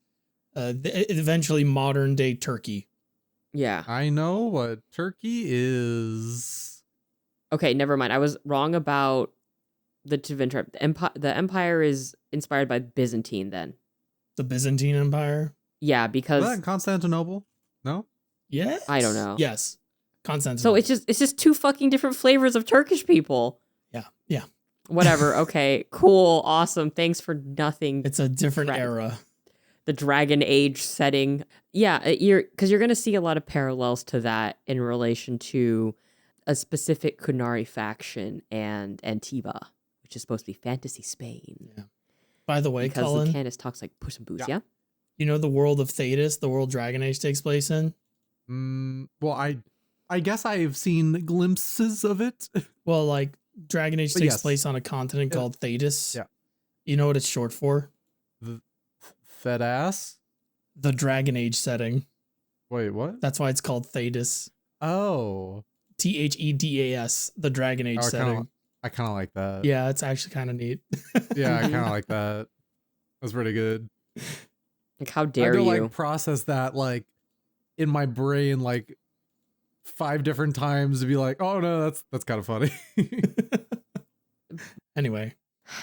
B: eventually modern day Turkey.
A: Yeah.
D: I know what Turkey is.
A: Okay, never mind. I was wrong about the Tevinter. The empire is inspired by Byzantine then.
B: The Byzantine Empire?
A: Yeah, because...
D: Is that Constantinople? No?
B: Yes.
A: I don't know.
B: Yes. Constantinople.
A: So it's just two fucking different flavors of Turkish people.
B: Yeah.
A: Whatever. Okay. Cool. Awesome. Thanks for nothing.
B: It's a different era.
A: The Dragon Age setting. Yeah, because you're going to see a lot of parallels to that in relation to a specific Kunari faction and Antiba, which is supposed to be fantasy Spain.
B: Yeah. By the way,
A: because
B: Cullen,
A: Lucanus talks like Puss in Boots, yeah?
B: You know the world of Thetis, the world Dragon Age takes place in?
D: Well, I guess I've seen glimpses of it.
B: Well, like, Dragon Age takes place on a continent called Thetis.
D: Yeah.
B: You know what it's short for?
D: Fed ass?
B: The Dragon Age setting.
D: Wait, what?
B: That's why it's called Thetis.
D: Oh.
B: Thedas, the Dragon Age setting.
D: I kind of like that.
B: Yeah, it's actually kind of neat.
D: Yeah, I kind of like that. That's pretty good.
A: Like, how dare you?
D: Like, process that, like, in my brain, like, 5 different times to be like, oh no, that's kind of funny.
B: Anyway,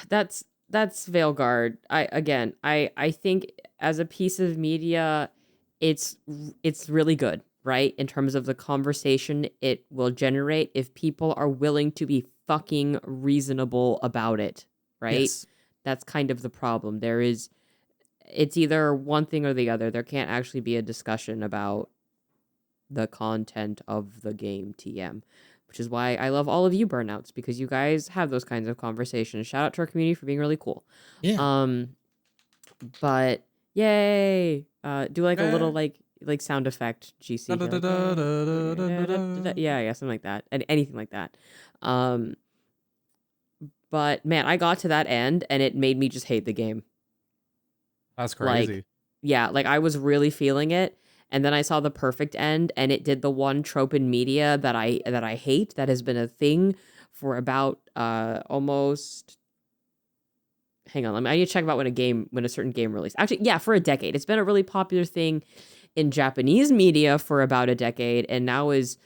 A: that's Veilguard. I think as a piece of media, it's really good, right? In terms of the conversation it will generate if people are willing to be fucking reasonable about it, right?
B: Yes.
A: That's kind of the problem. It's either one thing or the other. There can't actually be a discussion about the content of the game TM, which is why I love all of you Burnouts, because you guys have those kinds of conversations. Shout out to our community for being really cool.
B: Yeah.
A: But yay! Do like a little
D: Eh.
A: like sound effect GC. here, like,
D: Da-da-da-da-da-da-da.
A: yeah, something like that, and anything like that. But man, I got to that end and it made me just hate the game.
D: That's crazy.
A: Like I was really feeling it, and then I saw the perfect end, and it did the one trope in media that I hate, that has been a thing for about almost. Hang on, I need to check about when a certain game released. Actually, yeah, for a decade. It's been a really popular thing in Japanese media for about a decade, and now is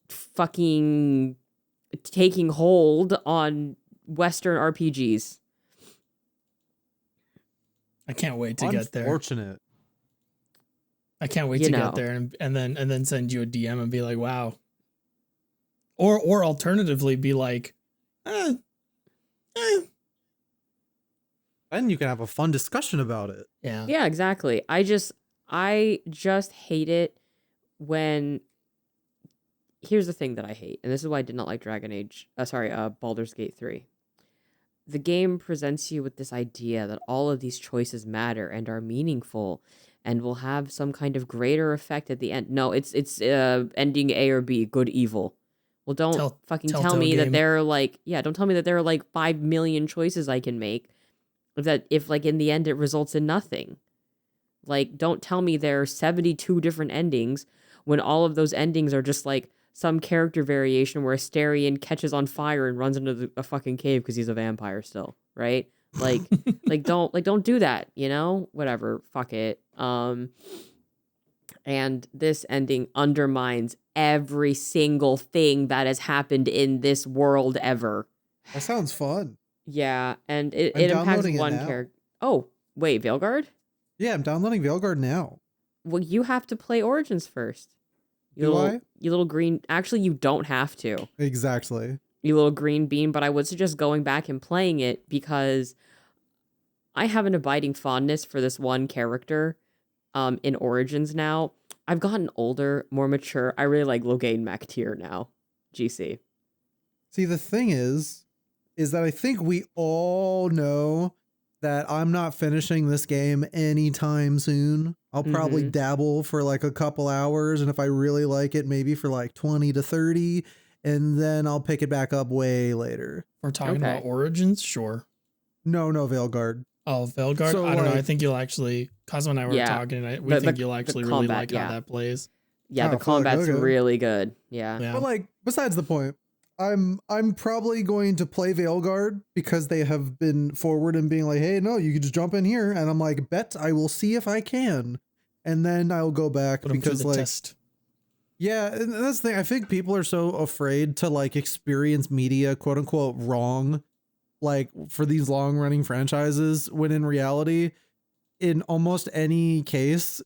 A: fucking taking hold on Western RPGs.
B: I can't wait to get there.
D: Unfortunate.
B: I can't wait to get there and then send you a DM and be like, wow. Or alternatively be like,
D: Then you can have a fun discussion about it.
B: yeah.
A: Yeah, exactly. I just hate it when. Here's the thing that I hate, and this is why I did not like Baldur's Gate 3. The game presents you with this idea that all of these choices matter and are meaningful and will have some kind of greater effect at the end. No, it's ending A or B, good, evil. Well, don't tell me that there are don't tell me that there are like 5 million choices I can make. If like in the end it results in nothing. Like, don't tell me there are 72 different endings when all of those endings are just like some character variation where Asterion catches on fire and runs into a fucking cave because he's a vampire still, right? Like, don't do that, you know? Whatever, fuck it. And this ending undermines every single thing that has happened in this world ever.
D: That sounds fun.
A: Yeah, and it impacts one character. Oh, wait, Veilguard?
D: Yeah, I'm downloading Veilguard now.
A: Well, you have to play Origins first. You little green. Actually, you don't have to.
D: Exactly.
A: You little green bean, but I would suggest going back and playing it because I have an abiding fondness for this one character in Origins now. I've gotten older, more mature. I really like Logain MacTier now. GC.
D: See, the thing is that I think we all know that I'm not finishing this game anytime soon. I'll probably dabble for like a couple hours, and if I really like it, maybe for like 20 to 30, and then I'll pick it back up way later.
B: We're talking about Origins? Sure.
D: No, Veilguard.
B: Oh, Veilguard?
D: So,
B: I don't know. I think you'll actually, Kazuma and I were talking, and we think you'll actually really like how that plays.
A: Yeah, the combat's really good. Yeah.
D: But like, besides the point, I'm probably going to play Veilguard because they have been forward and being like, hey, no, you can just jump in here. And I'm like, bet I will see if I can. And then I'll go back because like, test. Yeah, and that's the thing. I think people are so afraid to like experience media, quote unquote, wrong, like for these long running franchises, when in reality, in almost any case,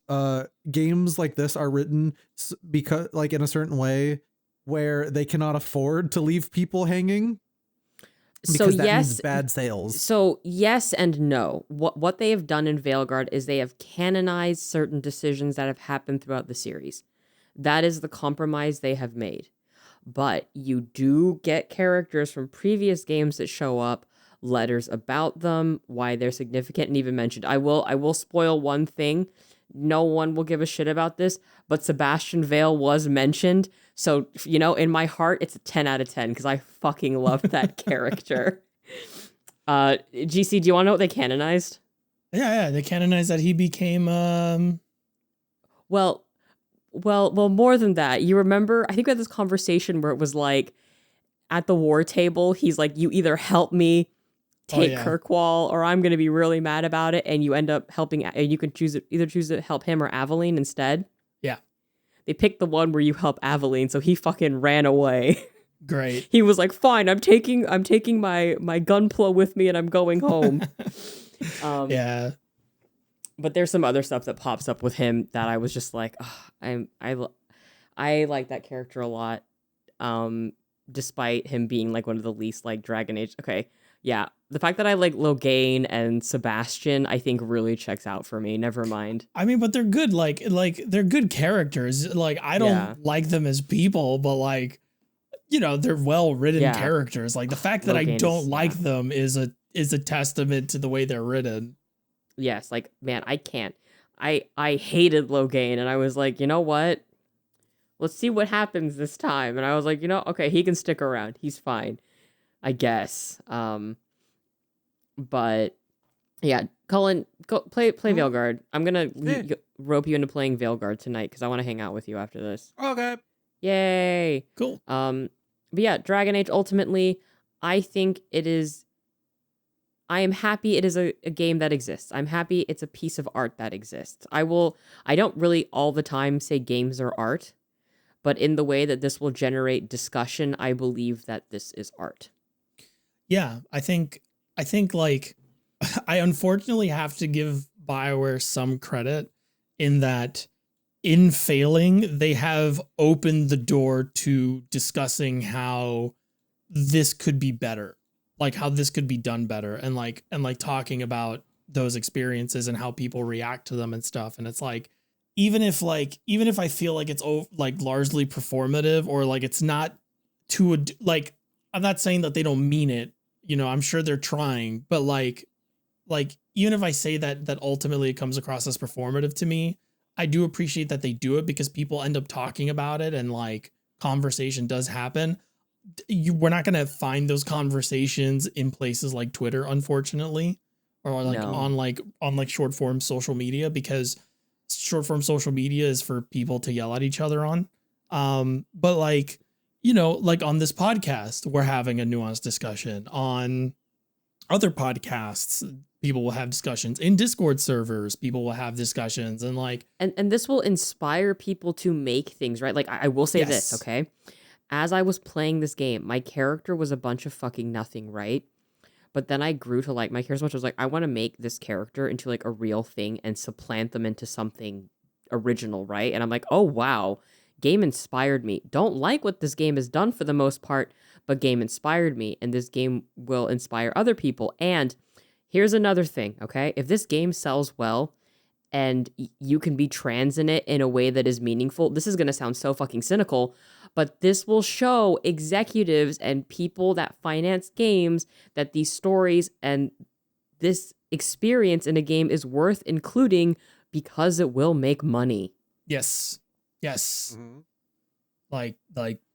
D: games like this are written because like in a certain way where they cannot afford to leave people hanging because that means bad sales.
A: So yes and no. What they have done in Veilguard is they have canonized certain decisions that have happened throughout the series. That is the compromise they have made. But you do get characters from previous games that show up, letters about them, why they're significant, and even mentioned. I will spoil one thing. No one will give a shit about this, but Sebastian Vale was mentioned. So, you know, in my heart, it's a 10 out of 10 because I fucking love that character. GC, do you want to know what they canonized?
B: Yeah, they canonized that he became...
A: Well, more than that. You remember, I think we had this conversation where it was like, at the war table, he's like, you either help me take Kirkwall or I'm going to be really mad about it, and you end up helping, and you can choose to help him or Aveline instead.
B: Yeah.
A: They picked the one where you help Aveline, so he fucking ran away.
B: Great.
A: He was like, fine, I'm taking my gunpla with me and I'm going home.
B: Yeah.
A: But there's some other stuff that pops up with him that I was just like, "Ugh, I like that character a lot. Despite him being like one of the least like Dragon Age. Okay, yeah, the fact that I like Loghain and Sebastian, I think really checks out for me. Never mind.
B: I mean, but they're good. Like they're good characters. Like I don't
A: Yeah.
B: like them as people, but like, you know, they're well written
A: Yeah.
B: characters. Like the fact that I
A: Loghain
B: don't
A: is-
B: like
A: yeah.
B: them is a testament to the way they're written.
A: Yes, like man, I can't. I hated Loghain, and I was like, you know what? Let's see what happens this time. And I was like, you know, okay, he can stick around. He's fine, I guess. But yeah, Cullen, go play Veilguard. I'm gonna rope you into playing Veilguard tonight because I want to hang out with you after this.
D: Okay.
A: Yay!
B: Cool.
A: But yeah, Dragon Age ultimately, I think it is. I am happy it is a game that exists. I'm happy it's a piece of art that exists. I don't really all the time say games are art, but in the way that this will generate discussion, I believe that this is art.
B: Yeah, I think like I unfortunately have to give BioWare some credit in that in failing, they have opened the door to discussing how this could be better. Like how this could be done better and like talking about those experiences and how people react to them and stuff. And it's like, even if I feel like it's like largely performative or like it's not like, I'm not saying that they don't mean it, you know, I'm sure they're trying, but like even if I say that ultimately it comes across as performative to me, I do appreciate that they do it because people end up talking about it and like conversation does happen. We're not going to find those conversations in places like Twitter, unfortunately, or like
A: No.
B: on short form social media, because short form social media is for people to yell at each other on. But like, you know, like on this podcast, we're having a nuanced discussion. On other podcasts, people will have discussions in Discord servers. People will have discussions and like,
A: And this will inspire people to make things, right? Like I will say this,
B: Yes.
A: okay? As I was playing this game, my character was a bunch of fucking nothing, right? But then I grew to like my character so much. I was like, I want to make this character into like a real thing and supplant them into something original, right? And I'm like, oh wow, game inspired me. Don't like what this game has done for the most part, but game inspired me, and this game will inspire other people. And here's another thing, okay? If this game sells well and you can be trans in it in a way that is meaningful, this is going to sound so fucking cynical, but this will show executives and people that finance games that these stories and this experience in a game is worth including because it will make money.
B: yes,
C: Mhm.
B: like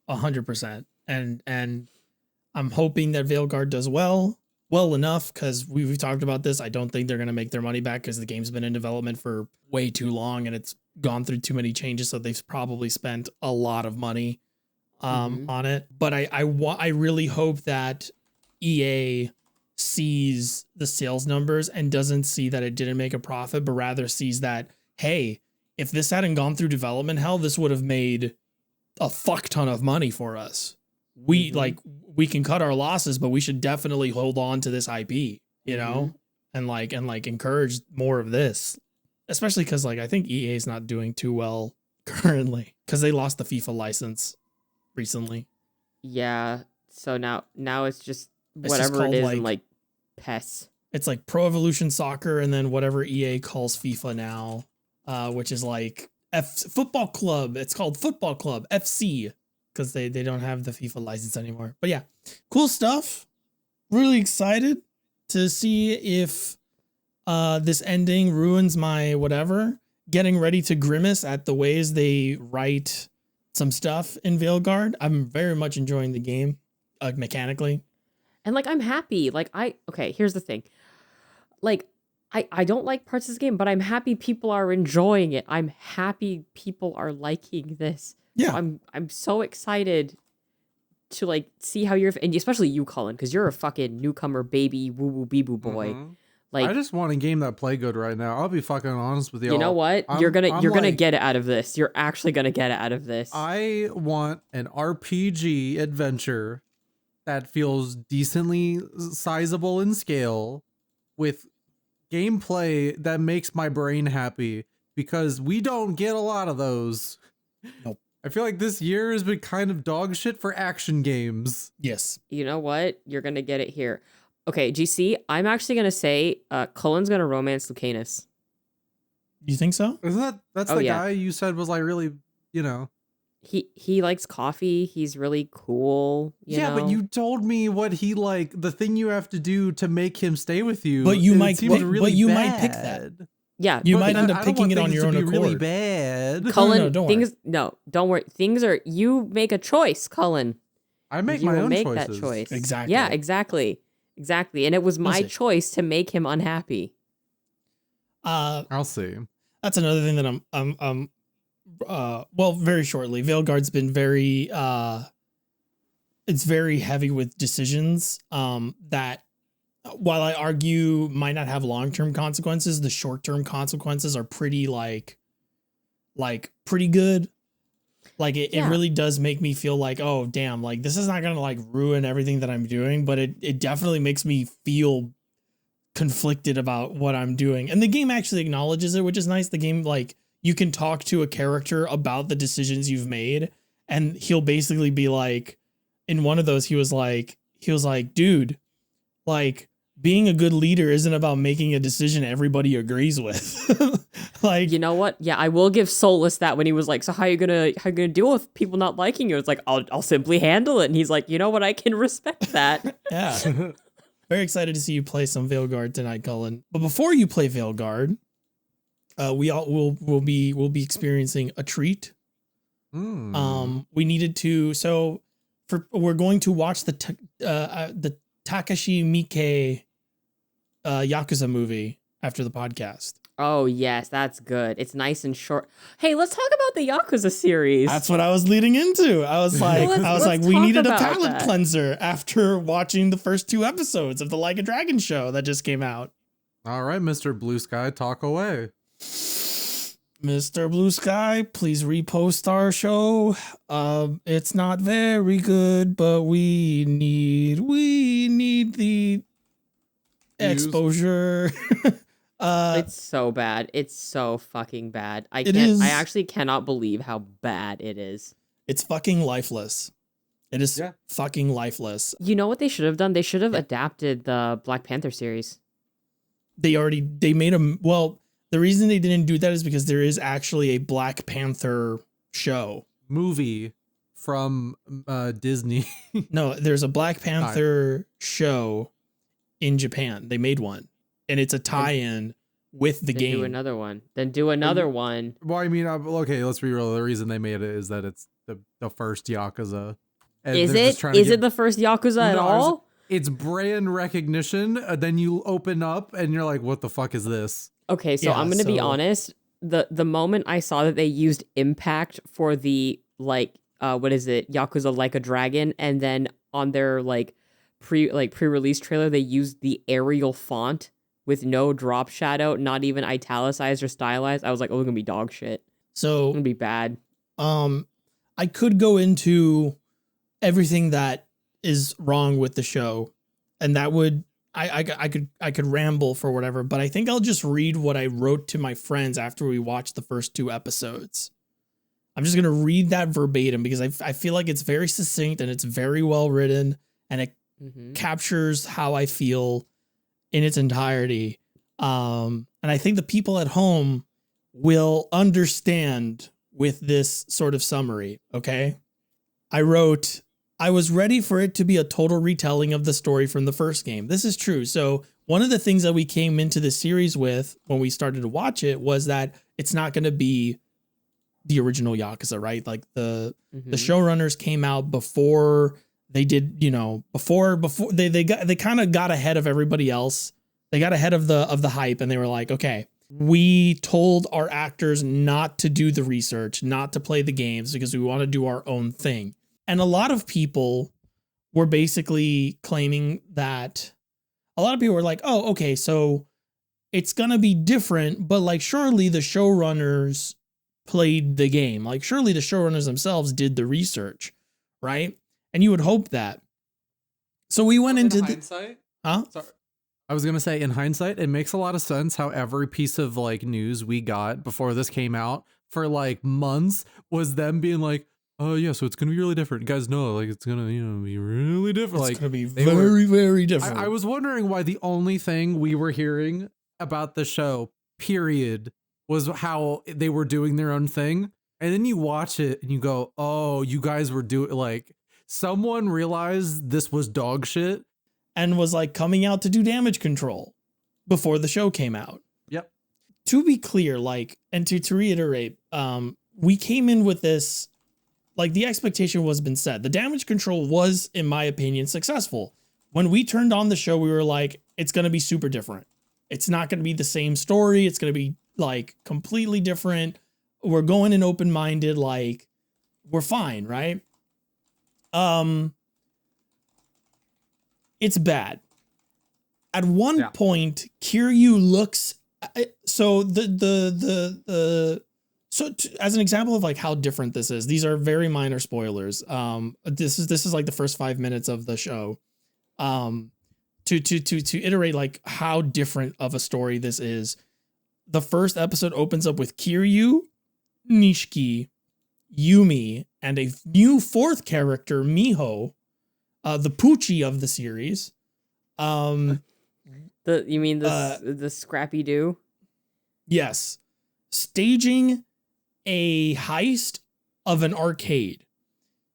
B: 100%. And I'm hoping that Veilguard does well enough, because we've talked about this. I don't think they're going to make their money back because the game's been in development for way too long and it's gone through too many changes. So they've probably spent a lot of money on it. But I really hope that EA sees the sales numbers and doesn't see that it didn't make a profit, but rather sees that, hey, if this hadn't gone through development hell, this would have made a fuck ton of money for us. We we can cut our losses, but we should definitely hold on to this IP, you know, and like encourage more of this, especially because like I think EA is not doing too well currently because they lost the FIFA license recently.
A: Yeah. So now it's just
B: It's
A: whatever
B: just
A: it is
B: called,
A: in like PES.
B: It's like Pro Evolution Soccer and then whatever EA calls FIFA now, which is like Football Club. It's called Football Club FC because they don't have the FIFA license anymore. But yeah, cool stuff. Really excited to see if this ending ruins my whatever. Getting ready to grimace at the ways they write some stuff in Veilguard. I'm very much enjoying the game mechanically.
A: And like I'm happy. Like okay, here's the thing. Like I don't like parts of this game, but I'm happy people are enjoying it. I'm happy people are liking this.
B: Yeah.
A: So I'm so excited to like see how you're, and especially you, Cullen, because you're a fucking newcomer baby woo woo bee boo boy.
C: Mhm.
A: Like
D: I just want a game that play good right now. I'll be fucking honest with y'all.
A: you know what?
D: I'm
A: you're gonna
D: like-
A: get it out of this. You're actually gonna get it out of this.
D: I want an RPG adventure that feels decently sizable in scale with gameplay that makes my brain happy, because we don't get a lot of those.
B: Nope.
D: I feel like this year has been kind of dog shit for action games.
B: Yes.
A: You know what? You're gonna get it here. Okay, GC, I'm actually gonna say Cullen's gonna romance Lucanus.
B: You think so?
D: Isn't that's
A: Oh,
D: the
A: yeah.
D: guy you said was like really, you know.
A: He likes coffee. He's really cool. You know?
D: But you told me what he like, the thing you have to do to make him stay with you.
B: But you
D: and it
B: might-
D: seems
B: but
D: really
B: you might
D: bad.
B: pick that.
A: Yeah,
B: You
D: But
B: might end
D: I
B: up
D: don't
B: picking
D: want
B: it on
D: things
B: your
D: to
B: own
D: be really
B: accord.
D: bad.
A: Cullen.
B: No, don't worry.
A: Don't worry. Things are. You make a choice, Cullen.
D: I make
A: you
D: my
A: will
D: own
A: make
D: choices.
A: that choice.
B: Exactly.
A: Yeah, exactly. And it was my
B: Listen.
A: choice to make him unhappy.
D: I'll see.
B: That's another thing that I'm well, very shortly. Veilguard's been very it's very heavy with decisions that, while I argue might not have long-term consequences, the short-term consequences are pretty like pretty good. Like it
A: Yeah.
B: really does make me feel like, oh damn, like this is not gonna like ruin everything that I'm doing, but it definitely makes me feel conflicted about what I'm doing. And the game actually acknowledges it, which is nice. The game, like, you can talk to a character about the decisions you've made, and he'll basically be like, in one of those, he was like, dude, like, being a good leader isn't about making a decision everybody agrees with. Like,
A: You know what? Yeah, I will give Solus that when he was like, "So how you gonna deal with people not liking you?" It's like, I'll simply handle it. And he's like, you know what? I can respect that.
B: yeah. Very excited to see you play some Veilguard tonight, Cullen. But before you play Veilguard, we'll be experiencing a treat. We needed to, so we're going to watch the Takashi Miike Yakuza movie after the podcast.
A: Oh yes, that's good. It's nice and short. Hey, let's talk about the Yakuza series.
B: That's what I was leading into. I was like,
A: Let's
B: we
A: talk
B: needed a
A: about
B: palate
A: that.
B: cleanser after watching the first 2 episodes of the Like a Dragon show that just came out.
D: All right, Mr. Blue Sky, talk away.
B: Mr. Blue Sky, please repost our show. It's not very good, but we need the
D: Views.
B: exposure.
A: It's so bad. It's so fucking bad.
B: It is.
A: I actually cannot believe how bad it is.
B: It's fucking lifeless. It is
D: Yeah.
B: fucking lifeless.
A: You know what they should have done? They should have adapted the Black Panther series.
B: They made a, well, the reason they didn't do that is because there is actually a Black Panther show.
D: Movie from Disney.
B: No, there's a Black Panther show in Japan. They made one, and it's a tie-in with the
A: Then
B: game.
A: do another one. Then do another one.
D: Well, I mean, okay, let's be real. The reason they made it is that it's the first Yakuza. And
A: Is
D: they're just
A: it?
D: trying to
A: Is
D: get-
A: it the first Yakuza at
D: No, I was-
A: all?
D: It's brand recognition. Then you open up and you're like, what the fuck is this?
A: Okay, so
B: Yeah,
A: I'm gonna be
B: so-
A: honest. The moment I saw that they used Impact for the what is it, Yakuza Like a Dragon, and then on their pre-release trailer they used the Arial font with no drop shadow, not even italicized or stylized, I was like, oh, it's gonna be dog shit. It's
B: So
A: gonna be bad.
B: I could go into everything that is wrong with the show, and that would I could ramble for whatever, but I think I'll just read what I wrote to my friends after we watched the first 2 episodes. I'm just gonna read that verbatim because I feel like it's very succinct and it's very well written, and it
A: Mhm.
B: captures how I feel in its entirety. And I think the people at home will understand with this sort of summary. Okay. I wrote, I was ready for it to be a total retelling of the story from the first game. This is true. So one of the things that we came into this series with when we started to watch it was that it's not going to be the original Yakuza, right? Like the
A: Mhm.
B: showrunners came out before they did, before they kind of got ahead of everybody else. They got ahead of the hype, and they were like, okay, we told our actors not to do the research, not to play the games because we want to do our own thing. And a lot of people were basically claiming that a lot of people were like, oh, okay, so it's going to be different, but like surely the showrunners played the game. Like surely the showrunners themselves did the research, right? And you would hope that. So we went into the,
D: hindsight.
B: huh?
D: Sorry. I was gonna say, in hindsight, it makes a lot of sense how every piece of like news we got before this came out for like months was them being like, "Oh yeah, so it's gonna be really different. You guys know, like it's gonna be really different.
B: It's gonna be
D: they
B: very, very different."
D: I was wondering why the only thing we were hearing about the show, period, was how they were doing their own thing, and then you watch it and you go, "Oh, you guys were doing like someone realized this was dog shit."
B: And was like coming out to do damage control before the show came out.
D: Yep.
B: To be clear, like, and to reiterate, we came in with this, like the expectation was been set. The damage control was, in my opinion, successful. When we turned on the show, we were like, it's going to be super different. It's not going to be the same story. It's going to be like completely different. We're going in open-minded, like we're fine, right? It's bad. At one point, Kiryu looks. So as an example of like how different this is, these are very minor spoilers. This is like the first 5 minutes of the show. To iterate like how different of a story this is. The first episode opens up with Kiryu, Nishiki, Yumi, and a new fourth character, Miho. The Poochie of the series.
A: The Scrappy Doo?
B: Yes. Staging a heist of an arcade.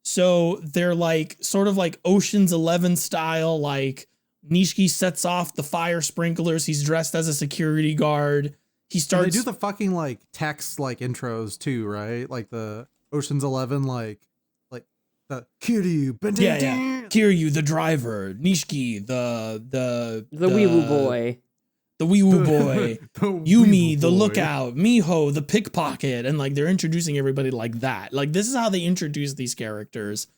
B: So they're like sort of like Ocean's 11 style, like Nishiki sets off the fire sprinklers. He's dressed as a security guard. He starts.
D: And they do the fucking like text like intros too, right? Like the Ocean's 11 like the Kiryu,
B: Kiryu, the driver, Nishiki, the
A: wee woo boy,
B: the wee woo boy, Yumi, the lookout, Miho, the pickpocket, and like they're introducing everybody like that. Like this is how they introduce these characters.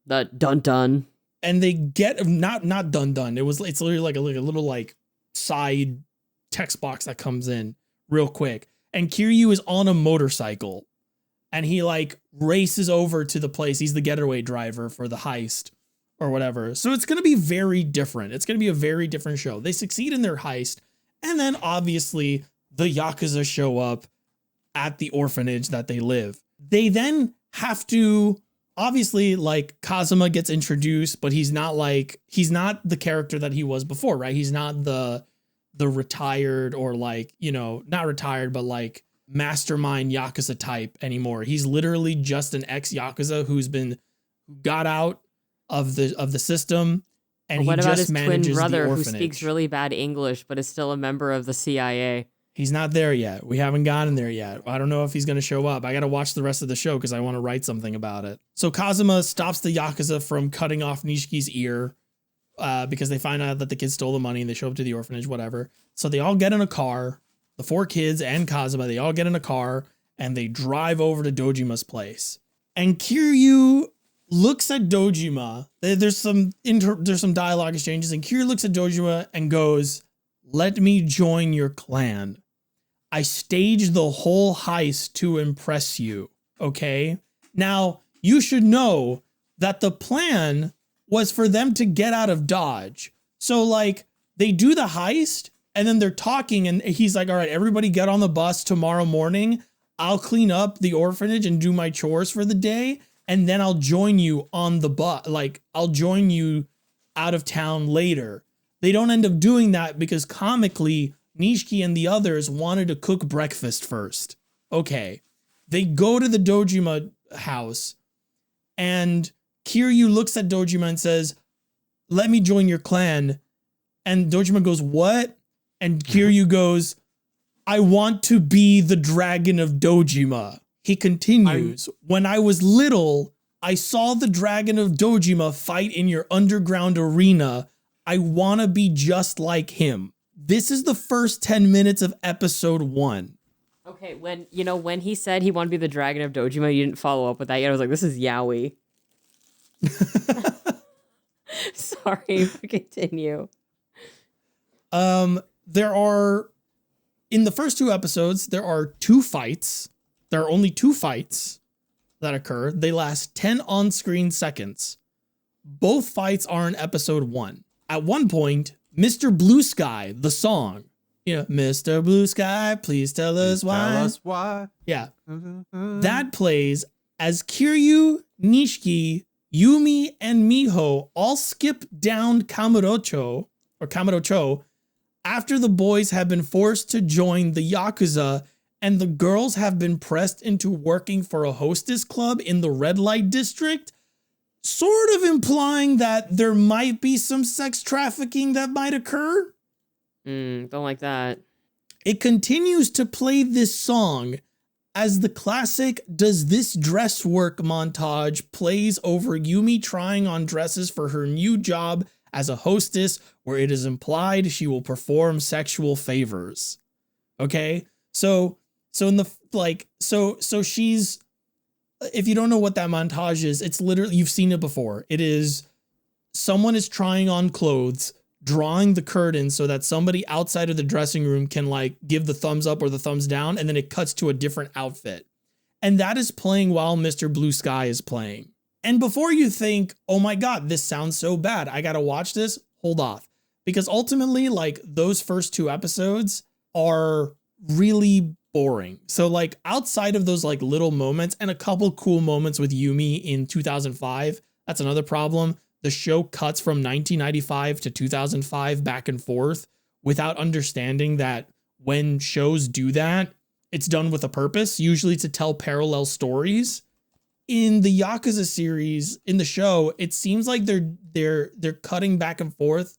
A: The dun dun,
B: and they get not dun dun. It's literally like a little like side text box that comes in real quick, and Kiryu is on a motorcycle. And he like races over to the place. He's the getaway driver for the heist or whatever. So it's going to be very different. It's going to be a very different show. They succeed in their heist. And then obviously the Yakuza show up at the orphanage that they live. They then have to, obviously, like Kazuma gets introduced, but he's not the character that he was before, right? He's not the retired or like, not retired, but like mastermind Yakuza type anymore. He's literally just an ex-Yakuza who got out of the system, and
A: what
B: he
A: about
B: just
A: his
B: manages
A: twin brother
B: the
A: who
B: orphanage.
A: speaks really bad English but is still a member of the CIA?
B: He's not there yet. We haven't gotten there yet. I don't know if he's going to show up. I got to watch the rest of the show because I want to write something about it. So Kazuma stops the Yakuza from cutting off Nishiki's ear because they find out that the kids stole the money and they show up to the orphanage, whatever. So they all get in a car. The 4 kids and Kazuma, they all get in a car and they drive over to Dojima's place. And Kiryu looks at Dojima. There's some dialogue exchanges, and Kiryu looks at Dojima and goes, "Let me join your clan. I staged the whole heist to impress you, okay? Now, you should know that the plan was for them to get out of Dodge. So, like, they do the heist, and then they're talking, and he's like, all right, everybody get on the bus tomorrow morning. I'll clean up the orphanage and do my chores for the day, and then I'll join you on the bus. Like, I'll join you out of town later." They don't end up doing that because comically, Nishiki and the others wanted to cook breakfast first. Okay. They go to the Dojima house, and Kiryu looks at Dojima and says, "Let me join your clan." And Dojima goes, "What?" And Kiryu goes, "I want to be the dragon of Dojima." He continues, "When I was little, I saw the dragon of Dojima fight in your underground arena. I want to be just like him." This is the first 10 minutes of episode 1.
A: Okay, when he said he wanted to be the dragon of Dojima, you didn't follow up with that yet. I was like, this is yaoi. Sorry, continue.
B: There are, in the first 2 episodes, there are 2 fights. There are only 2 fights that occur. They last 10 on-screen seconds. Both fights are in episode 1. At one point, Mr. Blue Sky, the song. Mr. Blue Sky, please tell us why.
D: Tell us why.
B: Yeah. That plays as Kiryu, Nishiki, Yumi, and Miho all skip down Kamurocho after the boys have been forced to join the Yakuza and the girls have been pressed into working for a hostess club in the red light district, sort of implying that there might be some sex trafficking that might occur.
A: Don't like that.
B: It continues to play this song as the classic "Does This Dress Work" montage plays over Yumi trying on dresses for her new job as a hostess, where it is implied she will perform sexual favors. Okay? So in the so she's, if you don't know what that montage is, it's literally, you've seen it before. It is someone is trying on clothes, drawing the curtain so that somebody outside of the dressing room can like give the thumbs up or the thumbs down, and then it cuts to a different outfit. And that is playing while Mr. Blue Sky is playing. And before you think, oh my God, this sounds so bad, I gotta watch this, hold off. Because ultimately, like, those first 2 episodes are really boring. So like outside of those like little moments and a couple cool moments with Yumi in 2005, that's another problem. The show cuts from 1995 to 2005 back and forth without understanding that when shows do that, it's done with a purpose, usually to tell parallel stories. In the Yakuza series, in the show, it seems like they're cutting back and forth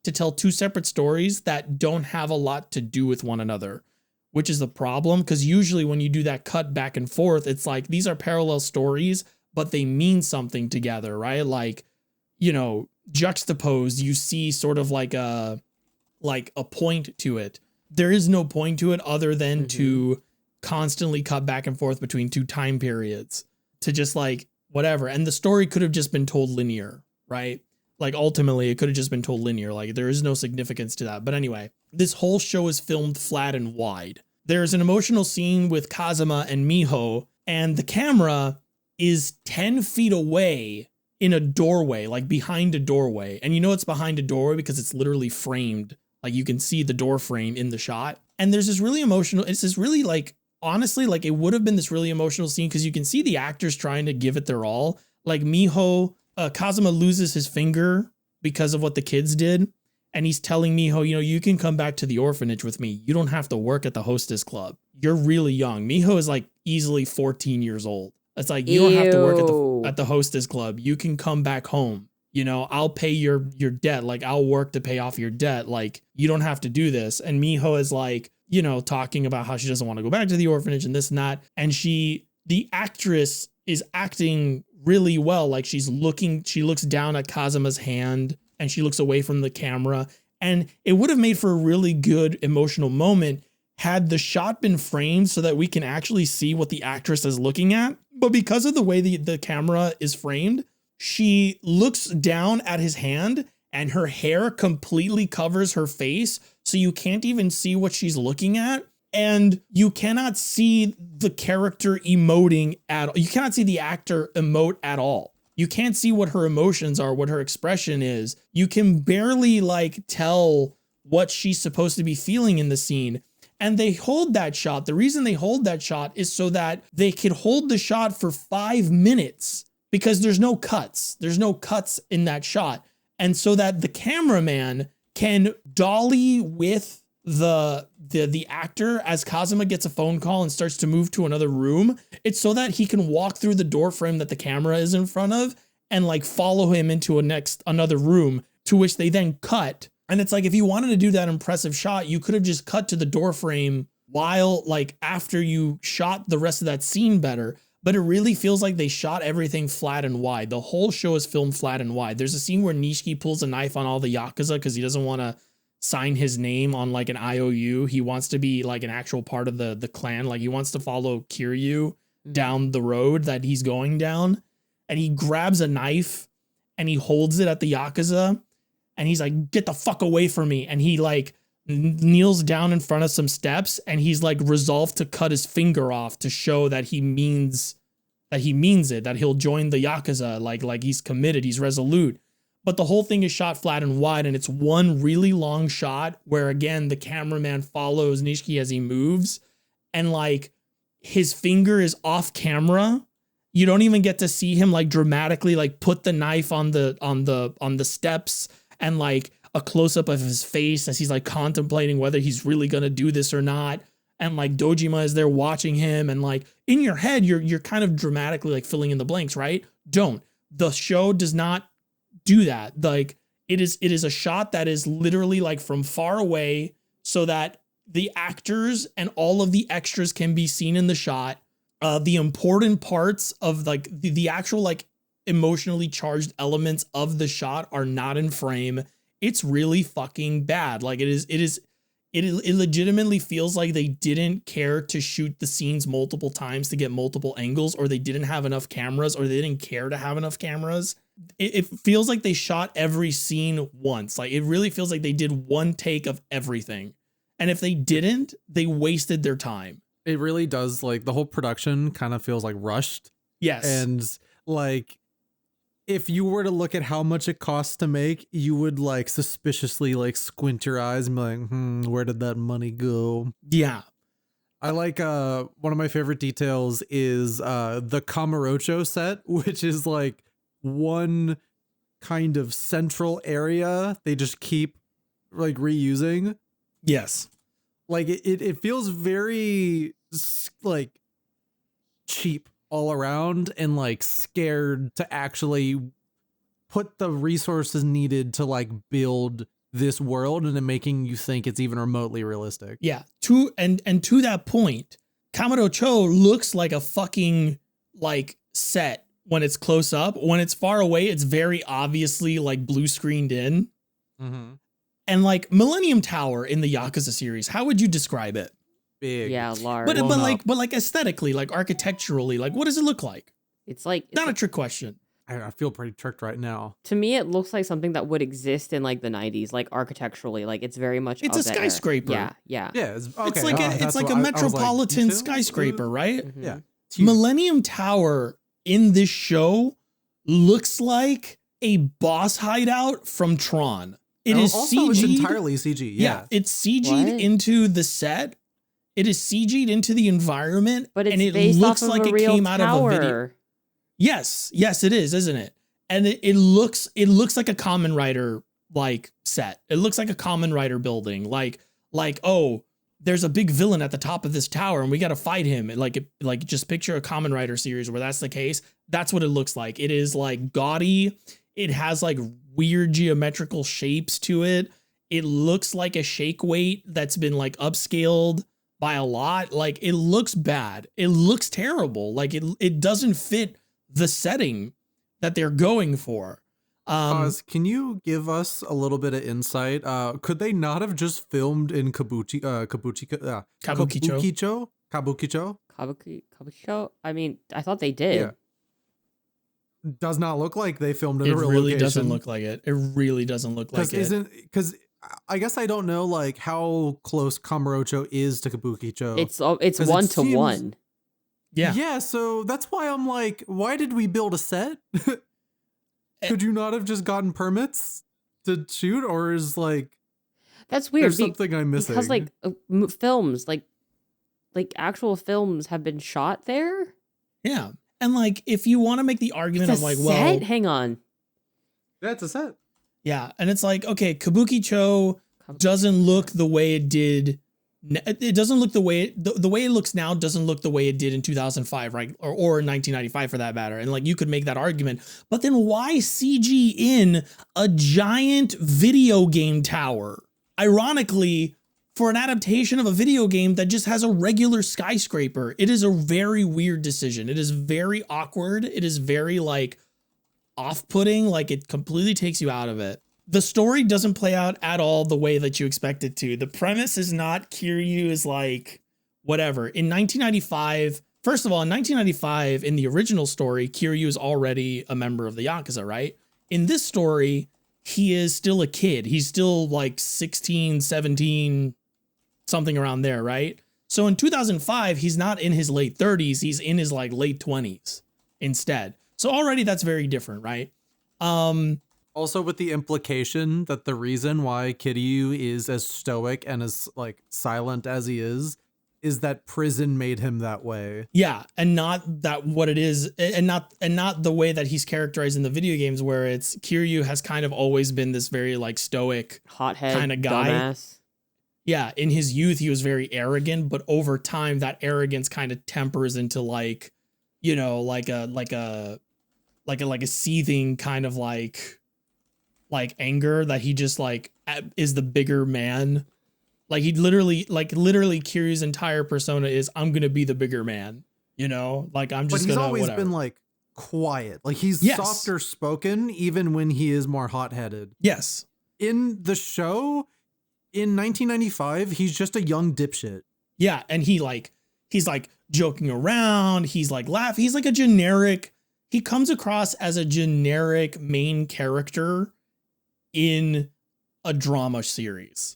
B: to tell 2 separate stories that don't have a lot to do with one another, which is the problem, because usually when you do that cut back and forth, it's like these are parallel stories, but they mean something together, right? Like, you know, juxtaposed, you see sort of like a point to it. There is no point to it other than to constantly cut back and forth between 2 time periods to just like whatever. And the story could have just been told linear, right? Like ultimately it could have just been told linear. Like there is no significance to that. But anyway, this whole show is filmed flat and wide. There's an emotional scene with Kazuma and Miho, and the camera is 10 feet away in a doorway, like behind a doorway. And you know it's behind a doorway because it's literally framed. Like you can see the door frame in the shot. And there's this really emotional, it's this really like, honestly, like it would have been this really emotional scene because you can see the actors trying to give it their all. Like Miho, Kazuma loses his finger because of what the kids did. And he's telling Miho, you know, you can come back to the orphanage with me. You don't have to work at the hostess club. You're really young. Miho is like easily 14 years old. It's like, you don't have to work at the hostess club. You can come back home. You know, I'll pay your debt. Like I'll work to pay off your debt. Like you don't have to do this. And Miho is like, you know, talking about how she doesn't want to go back to the orphanage and this and that. And the actress is acting really well. Like she looks down at Kazuma's hand and she looks away from the camera. And it would have made for a really good emotional moment had the shot been framed so that we can actually see what the actress is looking at. But because of the way the camera is framed, she looks down at his hand and her hair completely covers her face. So you can't even see what she's looking at. And you cannot see the character emoting at all. You cannot see the actor emote at all. You can't see what her emotions are, what her expression is. You can barely like tell what she's supposed to be feeling in the scene. And they hold that shot. The reason they hold that shot is so that they could hold the shot for 5 minutes because there's no cuts. There's no cuts in that shot. And so that the cameraman can dolly with the actor as Kazuma gets a phone call and starts to move to another room. It's so that he can walk through the door frame that the camera is in front of and like follow him into another room, to which they then cut. And it's like, if you wanted to do that impressive shot, you could have just cut to the door frame while like after you shot the rest of that scene better. But it really feels like they shot everything flat and wide. The whole show is filmed flat and wide. There's a scene where Nishiki pulls a knife on all the Yakuza because he doesn't want to sign his name on like an IOU. He wants to be like an actual part of the clan. Like he wants to follow Kiryu down the road that he's going down. And he grabs a knife and he holds it at the Yakuza. And he's like, get the fuck away from me. And he like kneels down in front of some steps and he's like resolved to cut his finger off to show that he means it, that he'll join the Yakuza. Like he's committed, he's resolute. but the whole thing is shot flat and wide, and it's one really long shot where, again, the cameraman follows Nishiki as he moves, and like his finger is off camera. You don't even get to see him like dramatically like put the knife on the steps, and like a close up of his face as he's like contemplating whether he's really gonna do this or not. And like Dojima is there watching him, and like in your head you're kind of dramatically like filling in the blanks, right? The show does not do that. Like it is a shot that is literally like from far away, so that the actors and all of the extras can be seen in the shot. The important parts of like the actual like emotionally charged elements of the shot are not in frame. It's really fucking bad. Like it legitimately feels like they didn't care to shoot the scenes multiple times to get multiple angles, or they didn't have enough cameras, or they didn't care to have enough cameras. It feels like they shot every scene once. Like it really feels like they did one take of everything. And if they didn't, they wasted their time.
D: It really does. Like the whole production kind of feels like rushed.
B: Yes.
D: And like, if you were to look at how much it costs to make, you would like suspiciously like squint your eyes and be like, where did that money go?
B: Yeah.
D: I like one of my favorite details is the Kamurocho set, which is like one kind of central area they just keep like reusing.
B: Yes.
D: Like it feels very like cheap all around, and like scared to actually put the resources needed to like build this world into making you think it's even remotely realistic.
B: Yeah. To that point, Kamurocho looks like a fucking like set when it's close up. When it's far away, it's very obviously like blue screened in.
D: Mm-hmm.
B: And like Millennium Tower in the Yakuza series, how would you describe it?
D: Big.
A: Yeah, large.
B: But like aesthetically, like architecturally, like what does it look like?
A: It's like
B: Not a trick question.
D: I feel pretty tricked right now.
A: to me, it looks like something that would exist in like the 90s, like architecturally. Like it's very much.
B: It's
A: of
B: a
A: that era.
B: skyscraper.
A: Yeah, yeah.
D: Yeah, it's okay.
B: It's like
D: that's
B: it's like
D: what
B: a
D: I was like,
B: metropolitan
D: you too?
B: skyscraper, right?
A: Mhm.
D: Yeah. It's huge.
B: Millennium Tower in this show looks like a boss hideout from Tron. It is
D: also, it's
B: CG'd.
D: entirely CG. Yeah.
B: It's CG'd
A: What?
B: into the set. It is CG'd into the environment,
A: But it's
B: and it
A: based
B: looks
A: off of
B: like
A: a
B: it
A: real
B: came out of a video.
A: tower.
B: Yes, it is, isn't it? And it looks like a Kamen Rider like set. It looks like a Kamen Rider building. Like oh, there's a big villain at the top of this tower, and we got to fight him. Like just picture a Kamen Rider series where that's the case. That's what it looks like. It is like gaudy. It has like weird geometrical shapes to it. It looks like a shake weight that's been like upscaled by a lot. Like it looks bad. It looks terrible. Like it doesn't fit the setting that they're going for.
D: Oz, can you give us a little bit of insight? Could they not have just filmed in Kabukicho?
A: Kabukicho? I mean, I thought they did.
D: Yeah. Does not look like they filmed in
B: It
D: a real
B: really
D: location.
B: doesn't look like it. It really doesn't look like it.
D: Because I guess I don't know like how close Kamurocho is to Kabukicho.
A: It's
D: 'Cause it
A: 1-to-1.
D: seems-
B: Yeah.
D: Yeah, so that's why I'm like, why did we build a set? Could you not have just gotten permits to shoot, or is like
A: That's weird.
D: there's something I'm missing?
A: Because like films, like actual films have been shot there.
B: Yeah. And like, if you want to make the argument
A: It's
B: of
A: a
B: like,
A: set?
B: well,
A: Hang on.
D: That's a set.
B: yeah. And it's like, okay, Kabukicho doesn't look the way it did. It doesn't look the way the way it looks now doesn't look the way it did in 2005, right? Or in 1995 for that matter. And like, you could make that argument, but then why CG in a giant video game tower? Ironically, for an adaptation of a video game that just has a regular skyscraper, it is a very weird decision. It is very awkward. It is very like off-putting. Like it completely takes you out of it. The story doesn't play out at all the way that you expect it to. The premise is not Kiryu is like whatever. In 1995, first of all, in 1995, in the original story, Kiryu is already a member of the Yakuza, right? In this story, he is still a kid. He's still like 16, 17, something around there, right? So in 2005, he's not in his late 30s. He's in his like late 20s instead. So already that's very different, right?
D: Also with the implication that the reason why Kiryu is as stoic and as like silent as he is that prison made him that way.
B: Yeah, and not that what it is, and not the way that he's characterized in the video games, where it's Kiryu has kind of always been this very like stoic
A: Hothead
B: kind of guy.
A: Dumbass.
B: Yeah, in his youth he was very arrogant, but over time that arrogance kind of tempers into like, you know, like a seething kind of like anger that he just like is the bigger man. Like he literally Kiryu's entire persona is I'm gonna be the bigger man, you know? Like I'm just
D: but he's
B: gonna
D: always
B: whatever.
D: been like quiet. Like he's
B: Yes.
D: softer spoken even when he is more hot-headed.
B: Yes.
D: In the show, in 1995, he's just a young dipshit.
B: Yeah, and he's like joking around, he's like laughing, he's like a generic, he comes across as a generic main character in a drama series.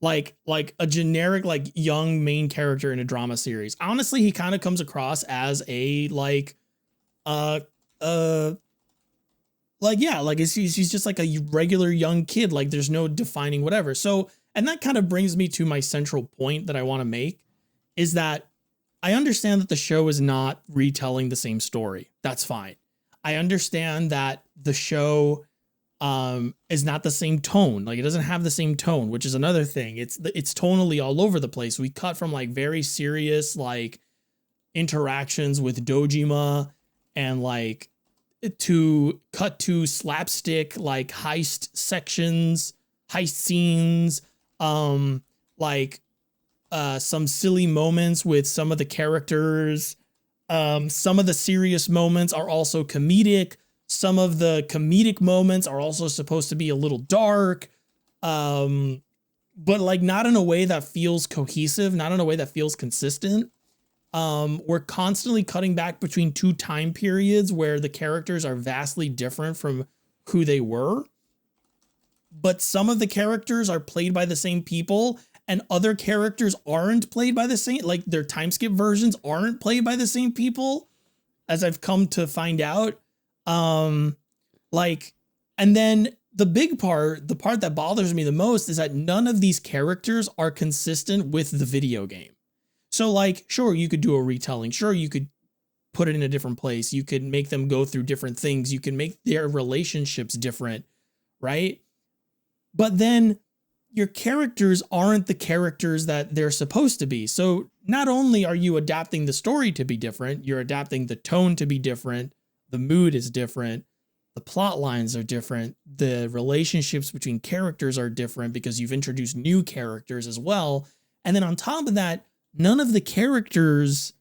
B: Like a generic like young main character in a drama series. Honestly, he kind of comes across as a he's just like a regular young kid. Like there's no defining whatever. So, and that kind of brings me to my central point that I want to make is that I understand that the show is not retelling the same story. That's fine. I understand that the show is not the same tone. Like it doesn't have the same tone, which is another thing. It's tonally all over the place. We cut from like very serious like interactions with Dojima and like to cut to slapstick like heist scenes, some silly moments with some of the characters. Some of the serious moments are also comedic. Some of the comedic moments are also supposed to be a little dark, but like not in a way that feels cohesive, not in a way that feels consistent. We're constantly cutting back between two time periods where the characters are vastly different from who they were. But some of the characters are played by the same people and other characters aren't played by the same, like their time skip versions aren't played by the same people, as I've come to find out. And then the part that bothers me the most is that none of these characters are consistent with the video game. So like, sure, you could do a retelling. Sure, you could put it in a different place. You could make them go through different things. You can make their relationships different, right? But then your characters aren't the characters that they're supposed to be. So not only are you adapting the story to be different, you're adapting the tone to be different. The mood is different. The plot lines are different. The relationships between characters are different because you've introduced new characters as well. And then on top of that, none of the characters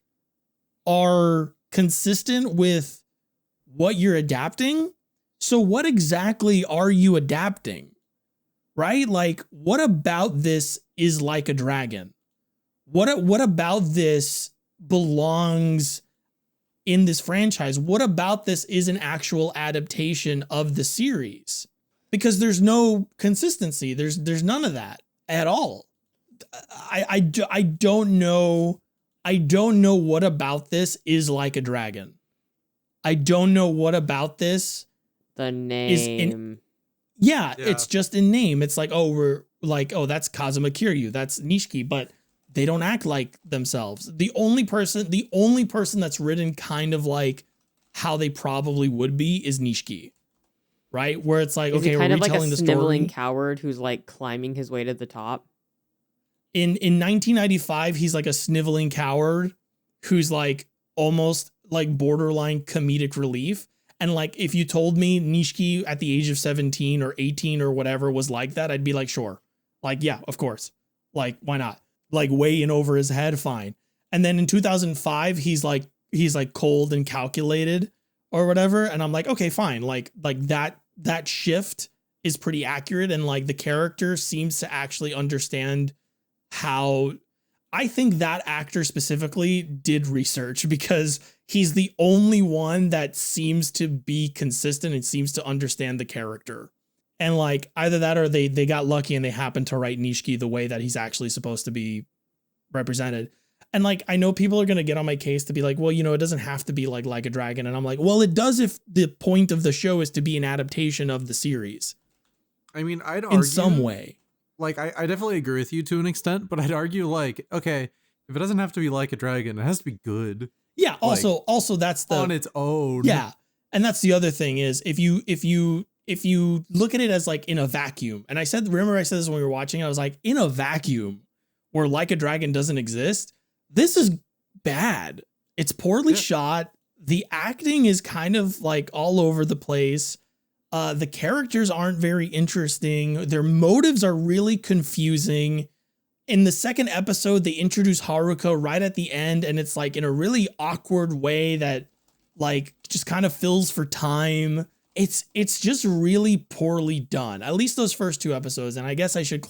B: are consistent with what you're adapting. So what exactly are you adapting? Right? Like, what about this is like a dragon? What about this belongs in this franchise? What about this is an actual adaptation of the series? Because there's no consistency. There's none of that at all. I don't know. I don't know what about this is like a dragon. I don't know what about this.
A: The name.
B: Yeah, it's just in name. It's like, oh, we're like, oh, that's Kazuma Kiryu, that's Nishiki, but they don't act like themselves. The only person that's written kind of like how they probably would be is Nishiki, right? Where it's like,
A: Is
B: okay,
A: he
B: we're
A: kind of like a
B: retelling the
A: sniveling
B: story.
A: coward who's like climbing his way to the top?
B: In 1995, he's like a sniveling coward who's like almost like borderline comedic relief. And like, if you told me Nishiki at the age of 17 or 18 or whatever was like that, I'd be like, sure. Like, yeah, of course. Like, why not? Like way in over his head, fine. And then in 2005, he's like cold and calculated or whatever. And I'm like, okay, fine. Like that shift is pretty accurate. And like the character seems to actually understand how. I think that actor specifically did research because he's the only one that seems to be consistent and seems to understand the character. And like either that or they got lucky and they happened to write Nishiki the way that he's actually supposed to be represented. And like, I know people are going to get on my case to be like, well, it doesn't have to be like a Dragon. And I'm like, well, it does if the point of the show is to be an adaptation of the series.
D: I mean, I'd argue
B: in some way.
D: Like, I definitely agree with you to an extent, but I'd argue like, okay, if it doesn't have to be like a dragon, it has to be good.
B: Yeah. Also that's
D: on its own.
B: Yeah. And that's the other thing is if you look at it as like in a vacuum, and remember I said this when we were watching, I was like, in a vacuum where Like a Dragon doesn't exist, this is bad. It's poorly shot. The acting is kind of like all over the place. The characters aren't very interesting. Their motives are really confusing. In the second episode, they introduce Haruka right at the end, and it's like in a really awkward way that like just kind of fills for time. It's just really poorly done. At least those first 2 episodes. And I guess I should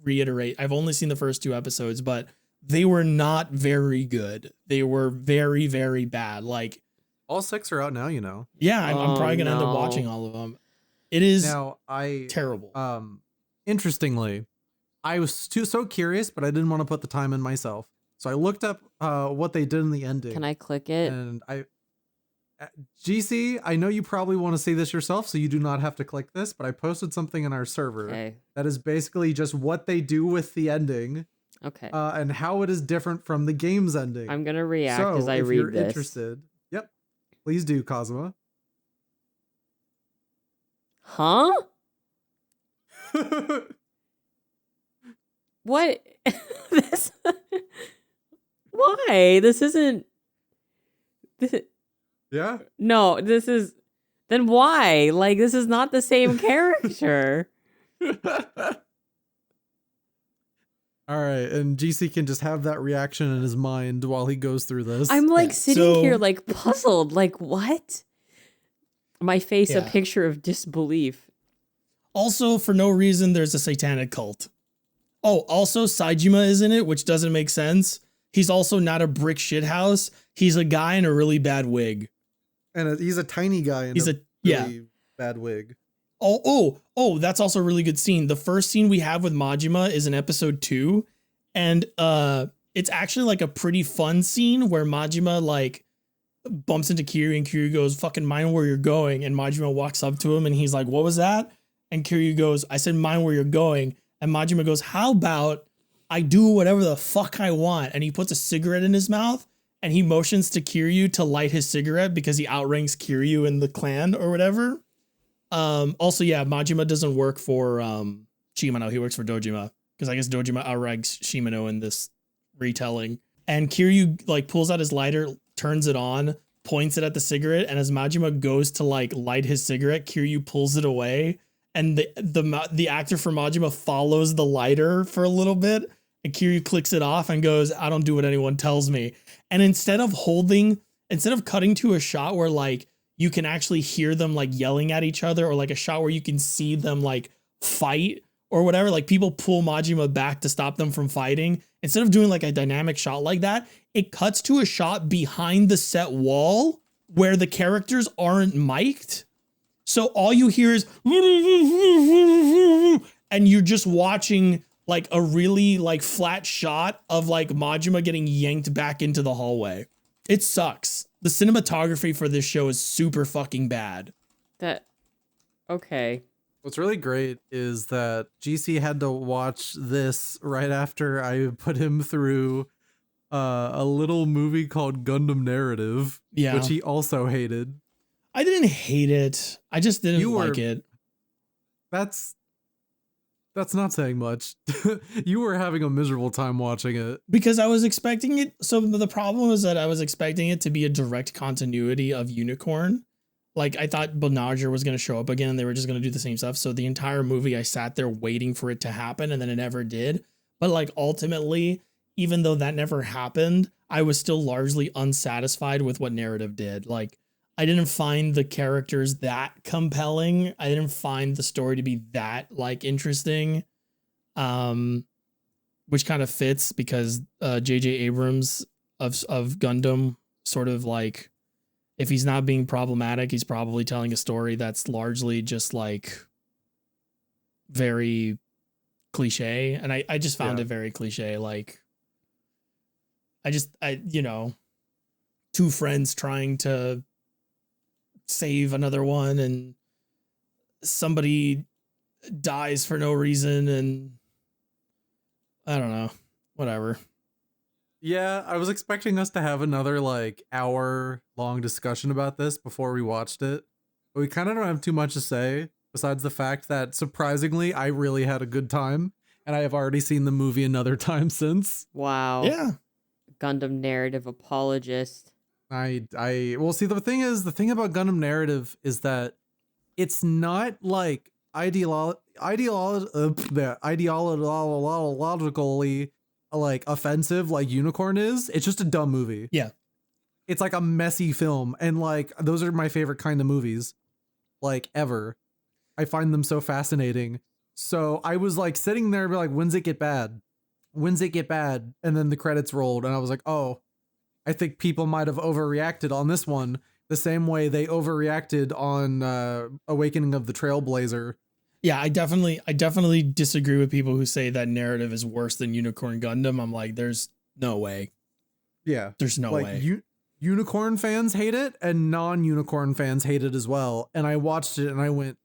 B: reiterate, I've only seen the first 2 episodes, but they were not very good. They were very, very bad. Like,
D: all 6 are out now,
B: Yeah, I'm probably gonna end up watching all of them. It is terrible.
D: Interestingly, I was so curious, but I didn't want to put the time in myself. So I looked up what they did in the ending.
A: Can I click it?
D: And GC, I know you probably want to see this yourself, so you do not have to click this, but I posted something in our server that is basically just what they do with the ending.
A: Okay.
D: And how it is different from the game's ending.
A: I'm gonna react as I read this.
D: If you're interested, please do, Kazuma.
A: Huh? What? This? Why? This isn't.
D: Yeah?
A: No, this is. Then why? Like, this is not the same character.
D: All right, and GC can just have that reaction in his mind while he goes through this.
A: I'm like sitting here like puzzled, like what? My face a picture of disbelief.
B: Also, for no reason, there's a satanic cult. Oh, also Saejima is in it, which doesn't make sense. He's also not a brick shithouse. He's a guy in a really bad wig.
D: And he's a tiny guy in a really bad wig.
B: Oh, that's also a really good scene. The first scene we have with Majima is in episode 2. And it's actually like a pretty fun scene where Majima like bumps into Kiryu and Kiryu goes, fucking mind where you're going. And Majima walks up to him and he's like, what was that? And Kiryu goes, I said, mind where you're going. And Majima goes, how about I do whatever the fuck I want? And he puts a cigarette in his mouth and he motions to Kiryu to light his cigarette because he outranks Kiryu in the clan or whatever. Also, Majima doesn't work for Shimano. He works for Dojima because I guess Dojima outranks Shimano in this retelling. And Kiryu like pulls out his lighter, turns it on, points it at the cigarette, and as Majima goes to like light his cigarette, Kiryu pulls it away. And the actor for Majima follows the lighter for a little bit, and Kiryu clicks it off and goes, I don't do what anyone tells me. And instead of cutting to a shot where like you can actually hear them like yelling at each other, or like a shot where you can see them like fight or whatever, like people pull Majima back to stop them from fighting. Instead of doing like a dynamic shot like that, it cuts to a shot behind the set wall where the characters aren't mic'd. So all you hear is, and you're just watching like a really like flat shot of like Majima getting yanked back into the hallway. It sucks. The cinematography for this show is super fucking bad.
A: Okay.
D: What's really great is that GC had to watch this right after I put him through a little movie called Gundam Narrative, which he also hated.
B: I didn't hate it. I just didn't like it.
D: That's not saying much. You were having a miserable time watching it.
B: Because I was expecting it. So the problem is that I was expecting it to be a direct continuity of Unicorn. Like I thought Bonager was going to show up again and they were just going to do the same stuff. So the entire movie I sat there waiting for it to happen and then it never did. But like ultimately, even though that never happened, I was still largely unsatisfied with what Narrative did. Like I didn't find the characters that compelling. I didn't find the story to be that like interesting. Which kind of fits because J.J. Abrams of Gundam sort of like, if he's not being problematic, he's probably telling a story that's largely just like very cliche. And I just found it very cliche. Like, two friends trying to save another one and somebody dies for no reason, and I don't know, whatever.
D: Yeah, I was expecting us to have another like hour long discussion about this before we watched it, but we kind of don't have too much to say besides the fact that surprisingly I really had a good time, and I have already seen the movie another time since.
A: Wow.
B: Yeah.
A: Gundam Narrative apologist.
D: Well, see, the thing about Gundam Narrative is that it's not like ideologically like offensive like Unicorn is. It's just a dumb movie.
B: Yeah.
D: It's like a messy film, and like those are my favorite kind of movies, like ever. I find them so fascinating. So I was like sitting there like, when's it get bad? When's it get bad? And then the credits rolled and I was like, oh, I think people might have overreacted on this one the same way they overreacted on Awakening of the Trailblazer.
B: Yeah, I definitely disagree with people who say that Narrative is worse than Unicorn Gundam. I'm like, there's no way.
D: Yeah.
B: There's no
D: like,
B: way.
D: Unicorn fans hate it and non-Unicorn fans hate it as well. And I watched it and I went,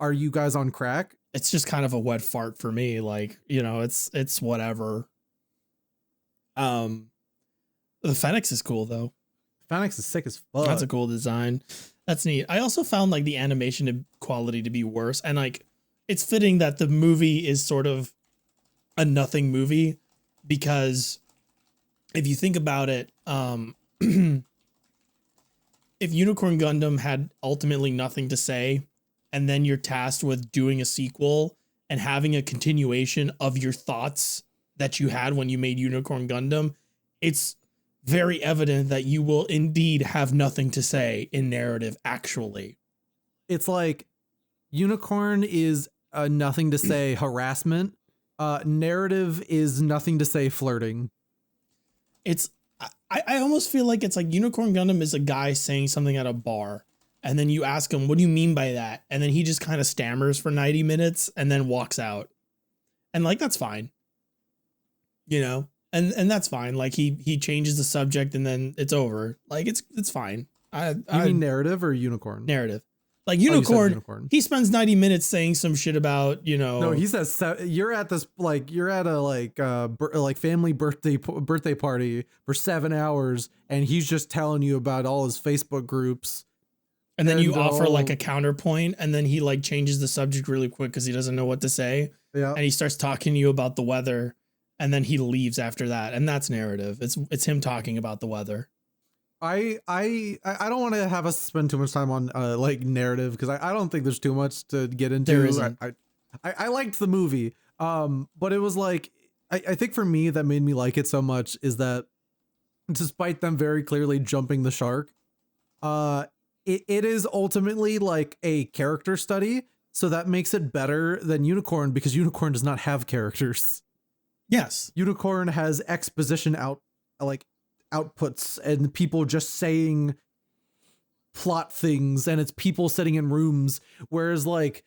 D: are you guys on crack?
B: It's just kind of a wet fart for me. Like, it's whatever. The Fenix is cool though.
D: Fenix is sick as fuck.
B: That's a cool design. That's neat. I also found like the animation quality to be worse, and like it's fitting that the movie is sort of a nothing movie, because if you think about it, if Unicorn Gundam had ultimately nothing to say, and then you're tasked with doing a sequel and having a continuation of your thoughts that you had when you made Unicorn Gundam, it's very evident that you will indeed have nothing to say in Narrative, actually.
D: It's like Unicorn is nothing to say harassment. Narrative is nothing to say flirting.
B: I almost feel like it's like Unicorn Gundam is a guy saying something at a bar, and then you ask him, what do you mean by that? And then he just kind of stammers for 90 minutes and then walks out. And like, that's fine. And that's fine. Like he changes the subject and then it's over. Like it's fine.
D: You mean Narrative or Unicorn?
B: Narrative. Like
D: Oh,
B: Unicorn, he spends 90 minutes saying some shit about,
D: No, he says you're at this you're at a family birthday party for 7 hours, and he's just telling you about all his Facebook groups.
B: And then you offer like a counterpoint, and then he like changes the subject really quick because he doesn't know what to say.
D: Yeah.
B: And he starts talking to you about the weather, and then he leaves after that. And that's Narrative. It's him talking about the weather.
D: I don't want to have us spend too much time on like Narrative, because I don't think there's too much to get into.
B: There isn't.
D: I liked the movie, but it was like I think for me that made me like it so much is that despite them very clearly jumping the shark, it is ultimately like a character study, so that makes it better than Unicorn, because Unicorn does not have characters.
B: Yes.
D: Unicorn has exposition outputs and people just saying plot things, and it's people sitting in rooms, whereas like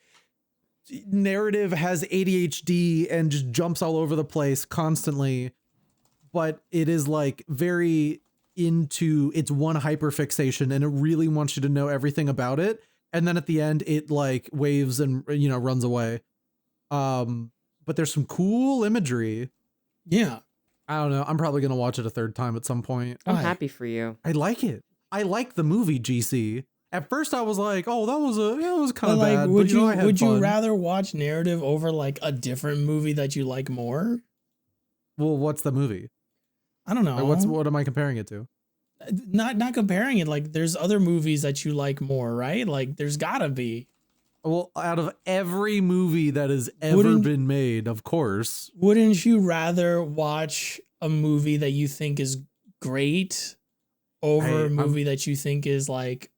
D: Narrative has ADHD and just jumps all over the place constantly, but it is like very into its one hyperfixation, and it really wants you to know everything about it, and then at the end it like waves and runs away. But there's some cool imagery.
B: Yeah.
D: I don't know. I'm probably going to watch it a third time at some point.
A: I'm happy for you.
D: I like it. I like the movie, GC. At first I was like, oh, that was kind of
B: like,
D: bad.
B: Would
D: but,
B: you rather watch Narrative over like a different movie that you like more?
D: Well, what's the movie?
B: I don't know.
D: Like, what am I comparing it to?
B: Not comparing it. Like, there's other movies that you like more, right? Like, there's gotta be.
D: Well, out of every movie that has ever been made, of course.
B: Wouldn't you rather watch a movie that you think is great over a movie that you think is like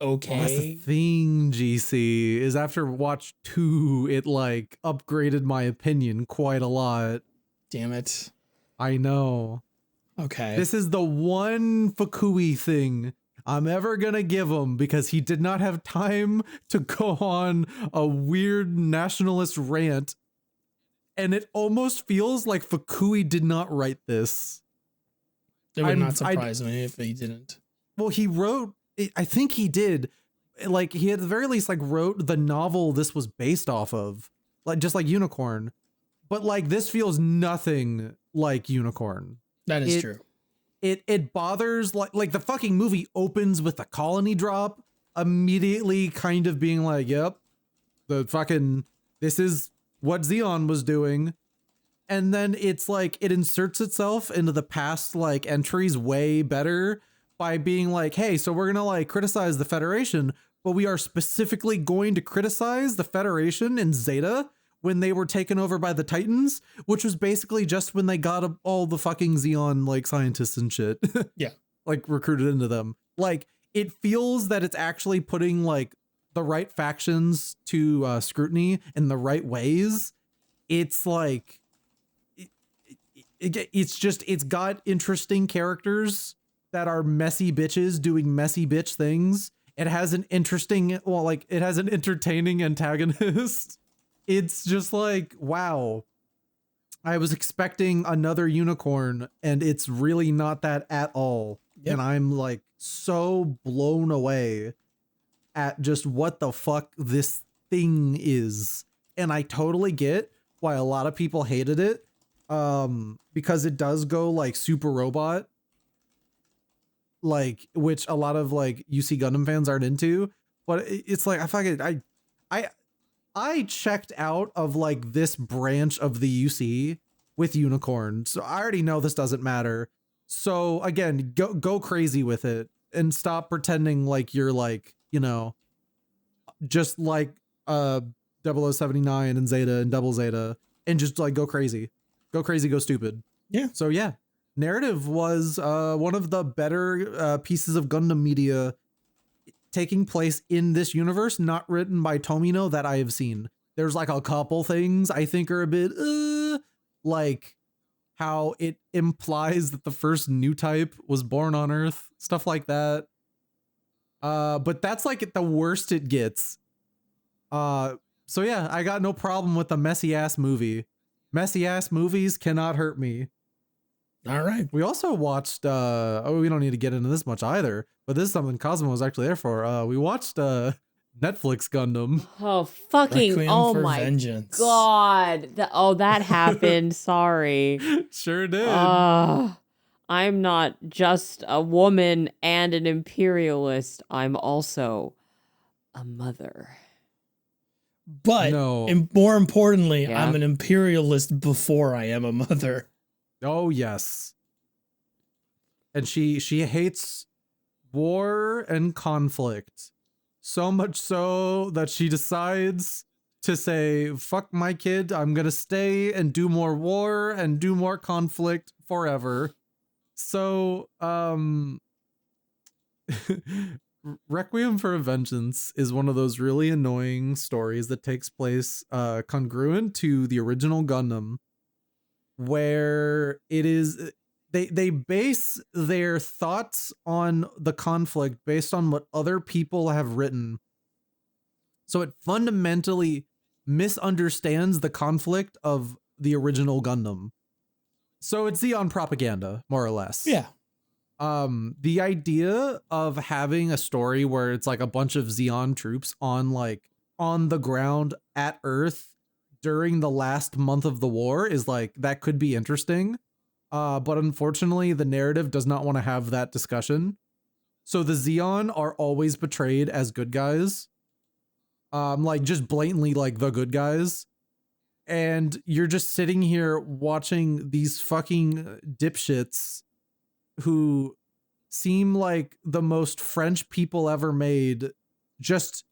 B: okay?
D: Well, that's the thing, GC, is after watch 2, it like upgraded my opinion quite a lot.
B: Damn it.
D: I know.
B: Okay.
D: This is the one Fukui thing I'm ever gonna give him, because he did not have time to go on a weird nationalist rant And it almost feels like Fukui did not write this.
B: It would
D: I'm-
B: not surprise me if he didn't.
D: Well, he wrote, I think he did. Like, he at the very least, like, wrote the novel this was based off of. Like, just like Unicorn. But, like, this feels nothing like Unicorn.
B: That is true.
D: It bothers, like the fucking movie opens with the colony drop, immediately kind of being like, yep, this is what Zeon was doing. And then it's like, it inserts itself into the past, like, entries way better by being like, hey, so we're gonna, like, criticize the Federation, but we are specifically going to criticize the Federation in Zeta when they were taken over by the Titans, which was basically just when they got all the fucking Zeon, like, scientists and shit.
B: Yeah.
D: Like, recruited into them. Like, it feels that it's actually putting, like, the right factions to scrutiny in the right ways. It's like, it's got interesting characters that are messy bitches doing messy bitch things. It has an interesting, well, like, it has an entertaining antagonist. It's just like, wow, I was expecting another Unicorn and it's really not that at all.
B: Yep.
D: And I'm like so blown away at just what the fuck this thing is. And I totally get why a lot of people hated it. Because it does go like super robot, like, which a lot of like UC Gundam fans aren't into, but it's like, I checked out of like this branch of the UC with Unicorn. So I already know this doesn't matter. So again, go crazy with it and stop pretending like you're like, you know, just like 0079 and Zeta and Double Zeta, and just like go crazy, go stupid.
B: Yeah.
D: So yeah, Narrative was one of the better pieces of Gundam media taking place in this universe, not written by Tomino, that I have seen. There's like a couple things I think are a bit like how it implies that the first new type was born on Earth, stuff like that. But that's like the worst it gets. So yeah, I got no problem with a messy ass movie. Messy ass movies cannot hurt me.
B: All right.
D: We also watched, we don't need to get into this much either, but this is something Kazuma was actually there for. We watched Netflix Gundam.
A: Oh, fucking,
B: Requiem
A: oh
B: for
A: my
B: Vengeance.
A: God. That happened. Sorry.
D: Sure did.
A: I'm not just a woman and an imperialist. I'm also a mother.
B: But
D: No.
B: more importantly,
A: Yeah.
B: I'm an imperialist before I am a mother.
D: Oh yes. And she hates war and conflict so much so that she decides to say, fuck my kid, I'm gonna stay and do more war and do more conflict forever. So Requiem for a Vengeance is one of those really annoying stories that takes place congruent to the original Gundam, where it is they base their thoughts on the conflict based on what other people have written. So it fundamentally misunderstands the conflict of the original Gundam. So it's Zeon propaganda, more or less.
B: Yeah.
D: The idea of having a story where it's like a bunch of Zeon troops on the ground at Earth during the last month of the war is like, that could be interesting. But unfortunately, the narrative does not want to have that discussion. So the Zeon are always portrayed as good guys. Like just blatantly like the good guys. And you're just sitting here watching these fucking dipshits who seem like the most French people ever made just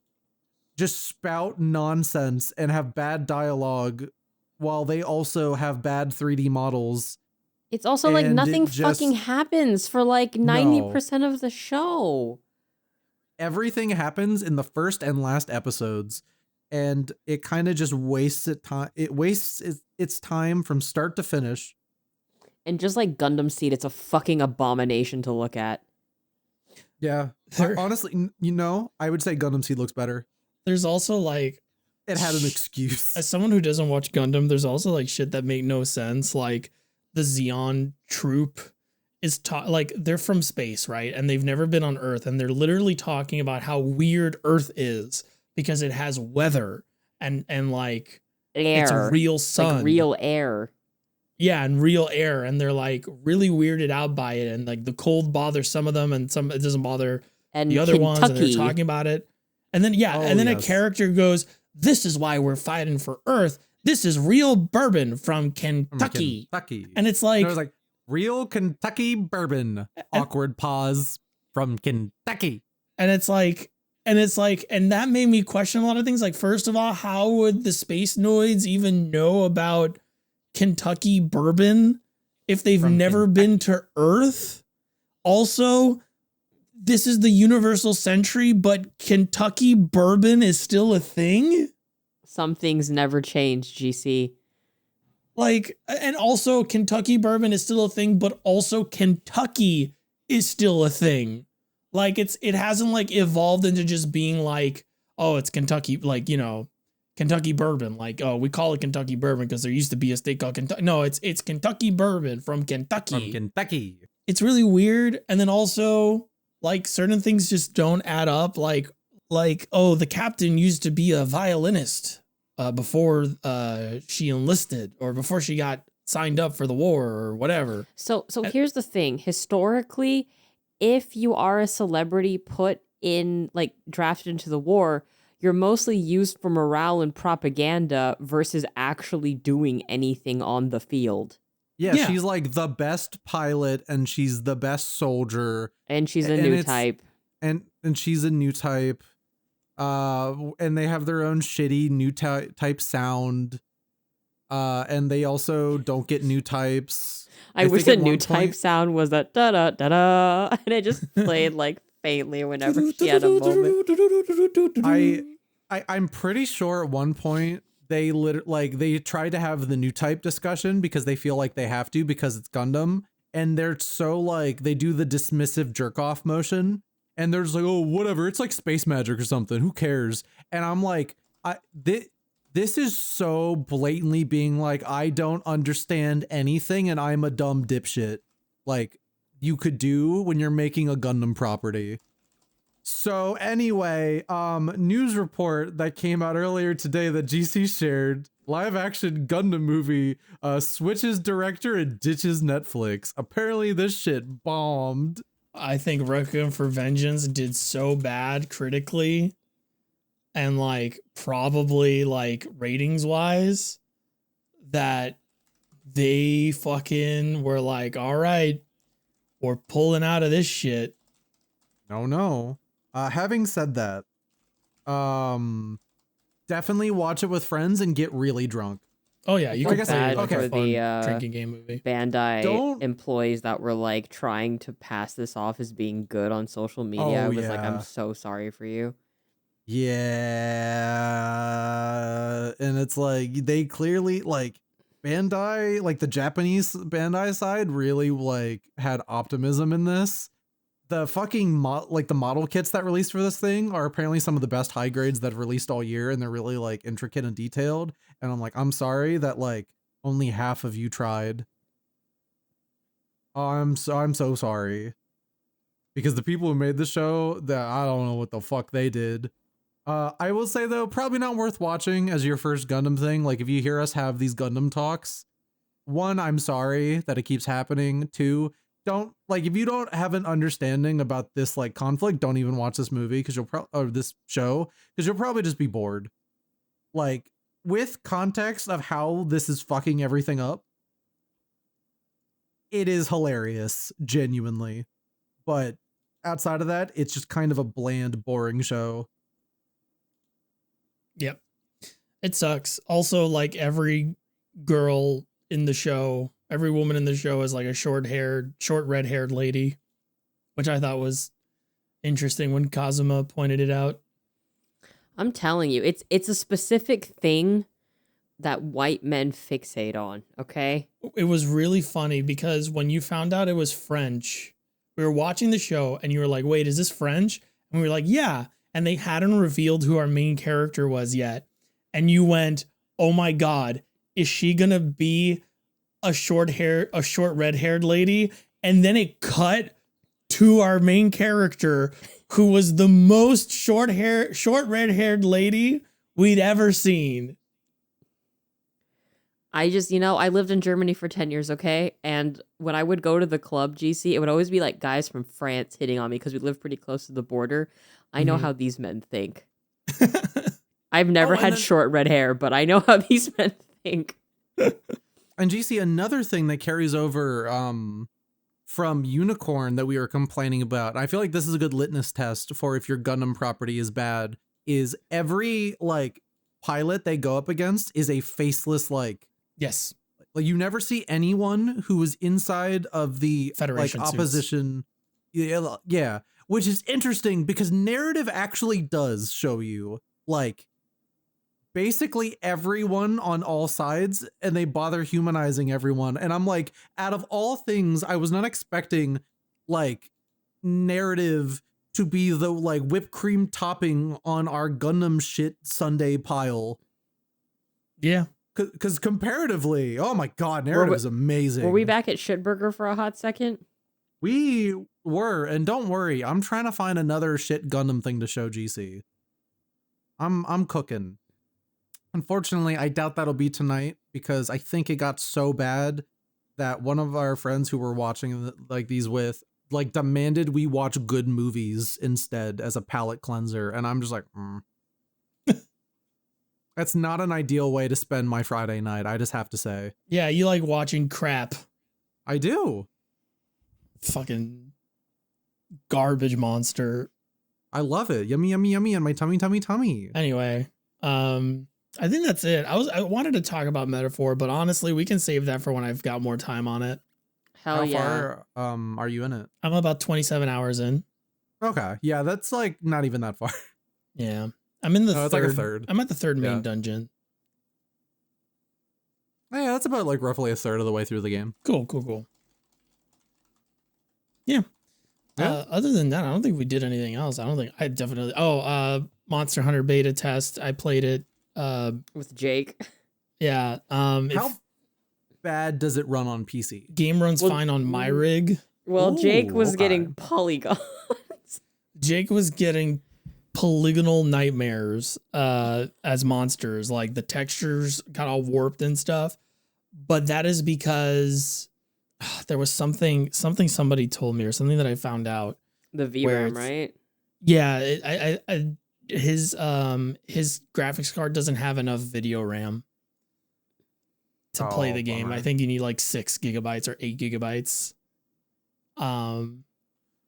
D: spout nonsense and have bad dialogue while they also have bad 3D models.
A: It's also like
D: And
A: nothing
D: it just-
A: fucking happens for like 90% of the show.
D: Everything happens in the first and last episodes, and it kind of just wastes its time from start to finish.
A: And just like Gundam Seed, it's a fucking abomination to look at.
D: Yeah.
B: There-
D: Honestly, you know, I would say Gundam Seed looks better.
B: There's also like
D: it had an excuse.
B: As someone who doesn't watch Gundam, there's also like shit that make no sense. Like the Zeon troop is like they're from space, right? And they've never been on Earth, and they're literally talking about how weird Earth is because it has weather and like
A: Air.
B: it's a real sun,
A: like real air.
B: Yeah, and real air, and they're like really weirded out by it, and like the cold bothers some of them, and some it doesn't bother
A: And
B: the other ones, and they're
A: Kentucky.
B: talking about it. And then a character goes, "This is why we're fighting for Earth. This is real bourbon from Kentucky."
D: Kentucky.
B: And it's
D: And
B: like,
D: I was like, real Kentucky bourbon. Awkward pause from Kentucky.
B: and that made me question a lot of things. Like, first of all, how would the Space Noids even know about Kentucky bourbon if they've
D: From
B: never been to Earth? Also, this is the universal century, but Kentucky bourbon is still a thing?
A: Some things never change, GC.
B: Like, and also Kentucky bourbon is still a thing, but also Kentucky is still a thing. Like, it hasn't like evolved into just being like, oh, it's Kentucky, like, you know, Kentucky bourbon. Like, oh, we call it Kentucky bourbon because there used to be a state called Kentucky. No, it's Kentucky bourbon from Kentucky.
D: From Kentucky.
B: It's really weird. And then also, like, certain things just don't add up. Like, oh, the captain used to be a violinist before she enlisted or before she got signed up for the war or whatever.
A: So here's the thing. Historically, if you are a celebrity put in, like, drafted into the war, you're mostly used for morale and propaganda versus actually doing anything on the field.
D: Yeah,
B: Yeah.
D: she's like the best pilot and she's the best soldier.
A: And she's a
D: And
A: new
D: it's-
A: type.
D: And she's a new type. And they have their own shitty new type sound. And they also don't get new types.
A: I wish
D: think
A: the
D: at
A: new
D: one
A: type
D: point-
A: sound was that da da da da, and it just played like faintly whenever she had a moment.
D: I'm pretty sure at one point they they tried to have the new type discussion because they feel like they have to because it's Gundam, and they're so like they do the dismissive jerk off motion, and they're just like, oh, whatever, it's like space magic or something, who cares? And I'm like, this is so blatantly being like, I don't understand anything and I'm a dumb dipshit, like you could do when you're making a Gundam property. So anyway, news report that came out earlier today that GC shared, live action Gundam movie switches director and ditches Netflix. Apparently this shit bombed.
B: I think Requiem for Vengeance did so bad critically and like probably like ratings wise that they fucking were like, all right, we're pulling out of this shit.
D: No. Having said that, definitely watch it with friends and get really drunk.
B: Oh yeah, you
A: Like
B: can
A: I
B: play
A: said,
B: like
A: for
B: a fun
A: the,
B: drinking game movie.
A: Bandai
D: Don't-
A: employees that were like trying to pass this off as being good on social media. I
D: Oh,
A: was like,
D: yeah.
A: I'm so sorry for you.
D: Yeah. And it's like, they clearly like Bandai, like the Japanese Bandai side really like had optimism in this. The fucking the model kits that released for this thing are apparently some of the best high grades that have released all year, and they're really like intricate and detailed. And I'm like, I'm sorry that like only half of you tried. I'm so sorry. Because the people who made the show, that I don't know what the fuck they did. I will say though, probably not worth watching as your first Gundam thing. Like if you hear us have these Gundam talks, one, I'm sorry that it keeps happening. Two, don't like if you don't have an understanding about this like conflict, don't even watch this movie because or this show because you'll probably just be bored. Like with context of how this is fucking everything up, it is hilarious, genuinely. But outside of that, it's just kind of a bland, boring show.
B: Yep. It sucks. Also, like every girl in the show, every woman in the show is like a short red-haired lady, which I thought was interesting when Kazuma pointed it out.
A: I'm telling you, it's a specific thing that white men fixate on, okay?
B: It was really funny because when you found out it was French, we were watching the show and you were like, wait, is this French? And we were like, yeah. And they hadn't revealed who our main character was yet. and you went, "Oh my God, is she gonna be a short red haired lady?" And then it cut to our main character, who was the most short red haired lady we'd ever seen.
A: I just, I lived in Germany for 10 years, okay? And when I would go to the club, GC, it would always be like guys from France hitting on me because we live pretty close to the border. I know how these men think. I've never had short red hair, but I know how these men think.
D: And GC, another thing that carries over from Unicorn that we were complaining about, I feel like this is a good litmus test for if your Gundam property is bad, is every like pilot they go up against is a faceless
B: Yes.
D: Like you never see anyone who is inside of the
B: Federation
D: like opposition. Yeah, which is interesting because narrative actually does show you like basically everyone on all sides, and they bother humanizing everyone. And I'm like, out of all things, I was not expecting like narrative to be the like whipped cream topping on our Gundam shit Sunday pile.
B: Yeah.
D: Because comparatively, oh my God, narrative is amazing.
A: Were we back at Shitburger for a hot second?
D: We were, and don't worry, I'm trying to find another shit Gundam thing to show GC. I'm cooking. Unfortunately, I doubt that'll be tonight because I think it got so bad that one of our friends who were watching like these with like demanded we watch good movies instead as a palate cleanser, and I'm just like, That's not an ideal way to spend my Friday night, I just have to say.
B: Yeah, you like watching crap.
D: I do.
B: Fucking garbage monster.
D: I love it. Yummy, yummy, yummy, and my tummy.
B: Anyway, I think that's it. I wanted to talk about Metaphor, but honestly, we can save that for when I've got more time on it.
A: Hell yeah.
D: How far are you in it?
B: I'm about 27 hours in.
D: Okay. Yeah, that's like not even that far.
B: Yeah. I'm in the third.
D: It's like a third.
B: I'm at the third main dungeon.
D: Yeah, that's about like roughly a third of the way through the game.
B: Cool. Yeah. Other than that, I don't think we did anything else. I definitely. Monster Hunter beta test. I played it.
A: With Jake.
B: Yeah.
D: How bad does it run on PC?
B: Game runs fine on my rig.
A: Well, Jake was
D: okay.
A: getting polygons.
B: Jake was getting polygonal nightmares as monsters. Like the textures got all warped and stuff. But that is because there was something somebody told me, or something that I found out.
A: The VRAM, right?
B: Yeah, his graphics card doesn't have enough video RAM to play the game.
D: Bummer.
B: I think you need like 6 gigabytes or 8 gigabytes,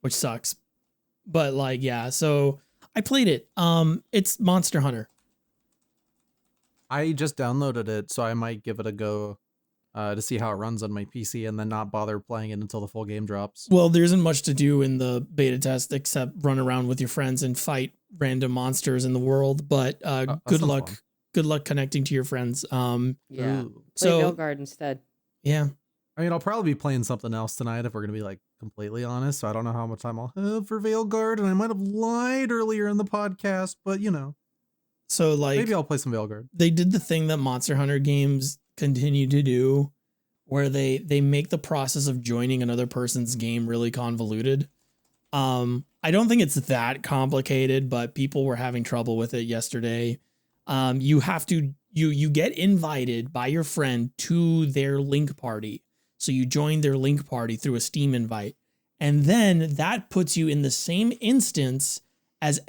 B: which sucks. But like, yeah, so I played it. It's Monster Hunter.
D: I just downloaded it, so I might give it a go to see how it runs on my PC and then not bother playing it until the full game drops.
B: Well, there isn't much to do in the beta test except run around with your friends and fight random monsters in the world. But good luck.
D: Fun.
B: Good luck connecting to your friends.
A: Yeah.
D: Ooh.
A: Play
B: So
A: Veilguard instead.
B: yeah.
D: I mean, I'll probably be playing something else tonight if we're going to be like completely honest. So I don't know how much time I'll have for Veilguard, and I might have lied earlier in the podcast, but you know.
B: So like
D: Maybe I'll play some Veilguard.
B: they did the thing that Monster Hunter games continue to do, where they make the process of joining another person's game really convoluted. I don't think it's that complicated, but people were having trouble with it yesterday. You have to you get invited by your friend to their link party. So you join their link party through a Steam invite, and then that puts you in the same instance as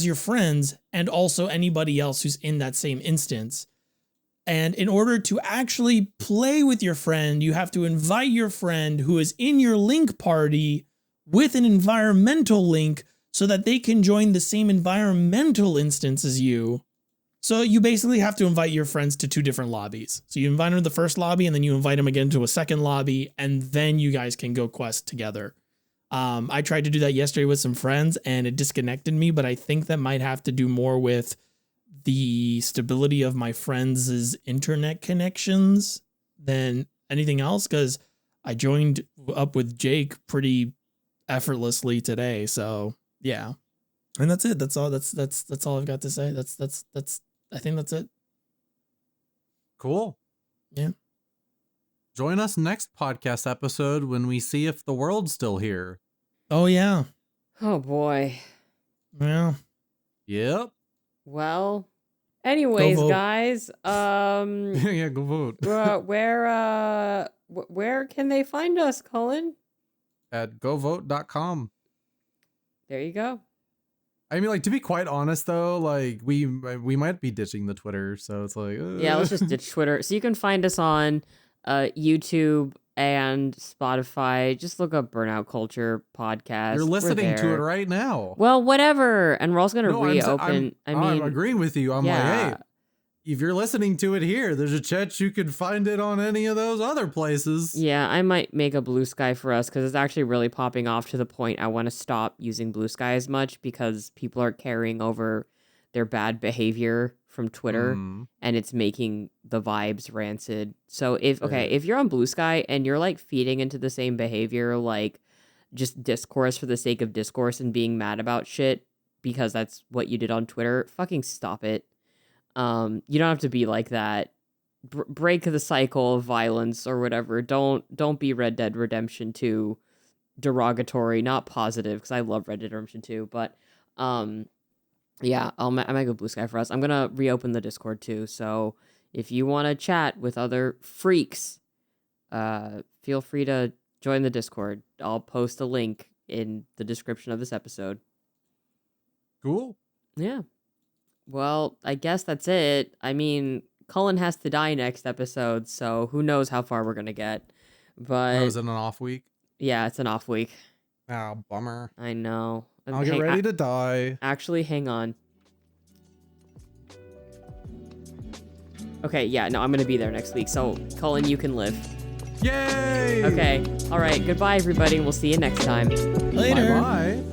B: your friends and also anybody else who's in that same instance. And in order to actually play with your friend, you have to invite your friend who is in your link party with an environmental link so that they can join the same environmental instance as you. So you basically have to invite your friends to 2 different lobbies. So you invite them to the first lobby, and then you invite them again to a second lobby, and then you guys can go quest together. I tried to do that yesterday with some friends, and it disconnected me, but I think that might have to do more with the stability of my friends' internet connections than anything else, because I joined up with Jake pretty effortlessly today. So yeah. And that's it. That's all. That's all I've got to say. I think that's it.
D: Cool.
B: Yeah.
D: Join us next podcast episode when we see if the world's still here.
B: Oh yeah.
A: Oh boy.
B: Yeah.
D: Yep.
A: Well, anyways,
B: vote.
A: guys,
D: Yeah, go vote.
A: where can they find us, Cullen?
D: At govote.com.
A: There you go.
D: I mean, like, to be quite honest, though, like, we might be ditching the Twitter, so it's like...
A: Yeah, let's just ditch Twitter. So you can find us on YouTube and Spotify. Just look up Burnout Culture Podcast.
D: You're
A: We're
D: listening to
A: there.
D: it right now.
A: Well, whatever. And we're also going to
D: No,
A: reopen.
D: I'm agreeing with you. I'm
A: yeah.
D: like, hey, if you're listening to it here, there's a chance you could find it on any of those other places.
A: Yeah, I might make a Blue Sky for us because it's actually really popping off to the point I want to stop using Blue Sky as much because people are carrying over their bad behavior from Twitter and it's making the vibes rancid. So if you're on Blue Sky and you're like feeding into the same behavior, like just discourse for the sake of discourse and being mad about shit because that's what you did on Twitter, fucking stop it. You don't have to be like that. Break the cycle of violence or whatever. Don't be Red Dead Redemption 2 derogatory, not positive, because I love Red Dead Redemption 2. But yeah, I might go Blue Sky for us. I'm gonna reopen the Discord too. So if you want to chat with other freaks, feel free to join the Discord. I'll post a link in the description of this episode.
D: Cool.
A: Yeah. Well, I guess that's it. I mean, Cullen has to die next episode, so who knows how far we're gonna get. But
D: Was it an off week?
A: yeah, it's an off week.
D: Oh, bummer.
A: I know.
D: I'll get ready to die.
A: Actually, hang on. Okay, yeah, no, I'm gonna be there next week. So, Cullen, you can live.
D: Yay!
A: Okay. All right. Goodbye, everybody. We'll see you next time.
B: Later.
D: Bye-bye.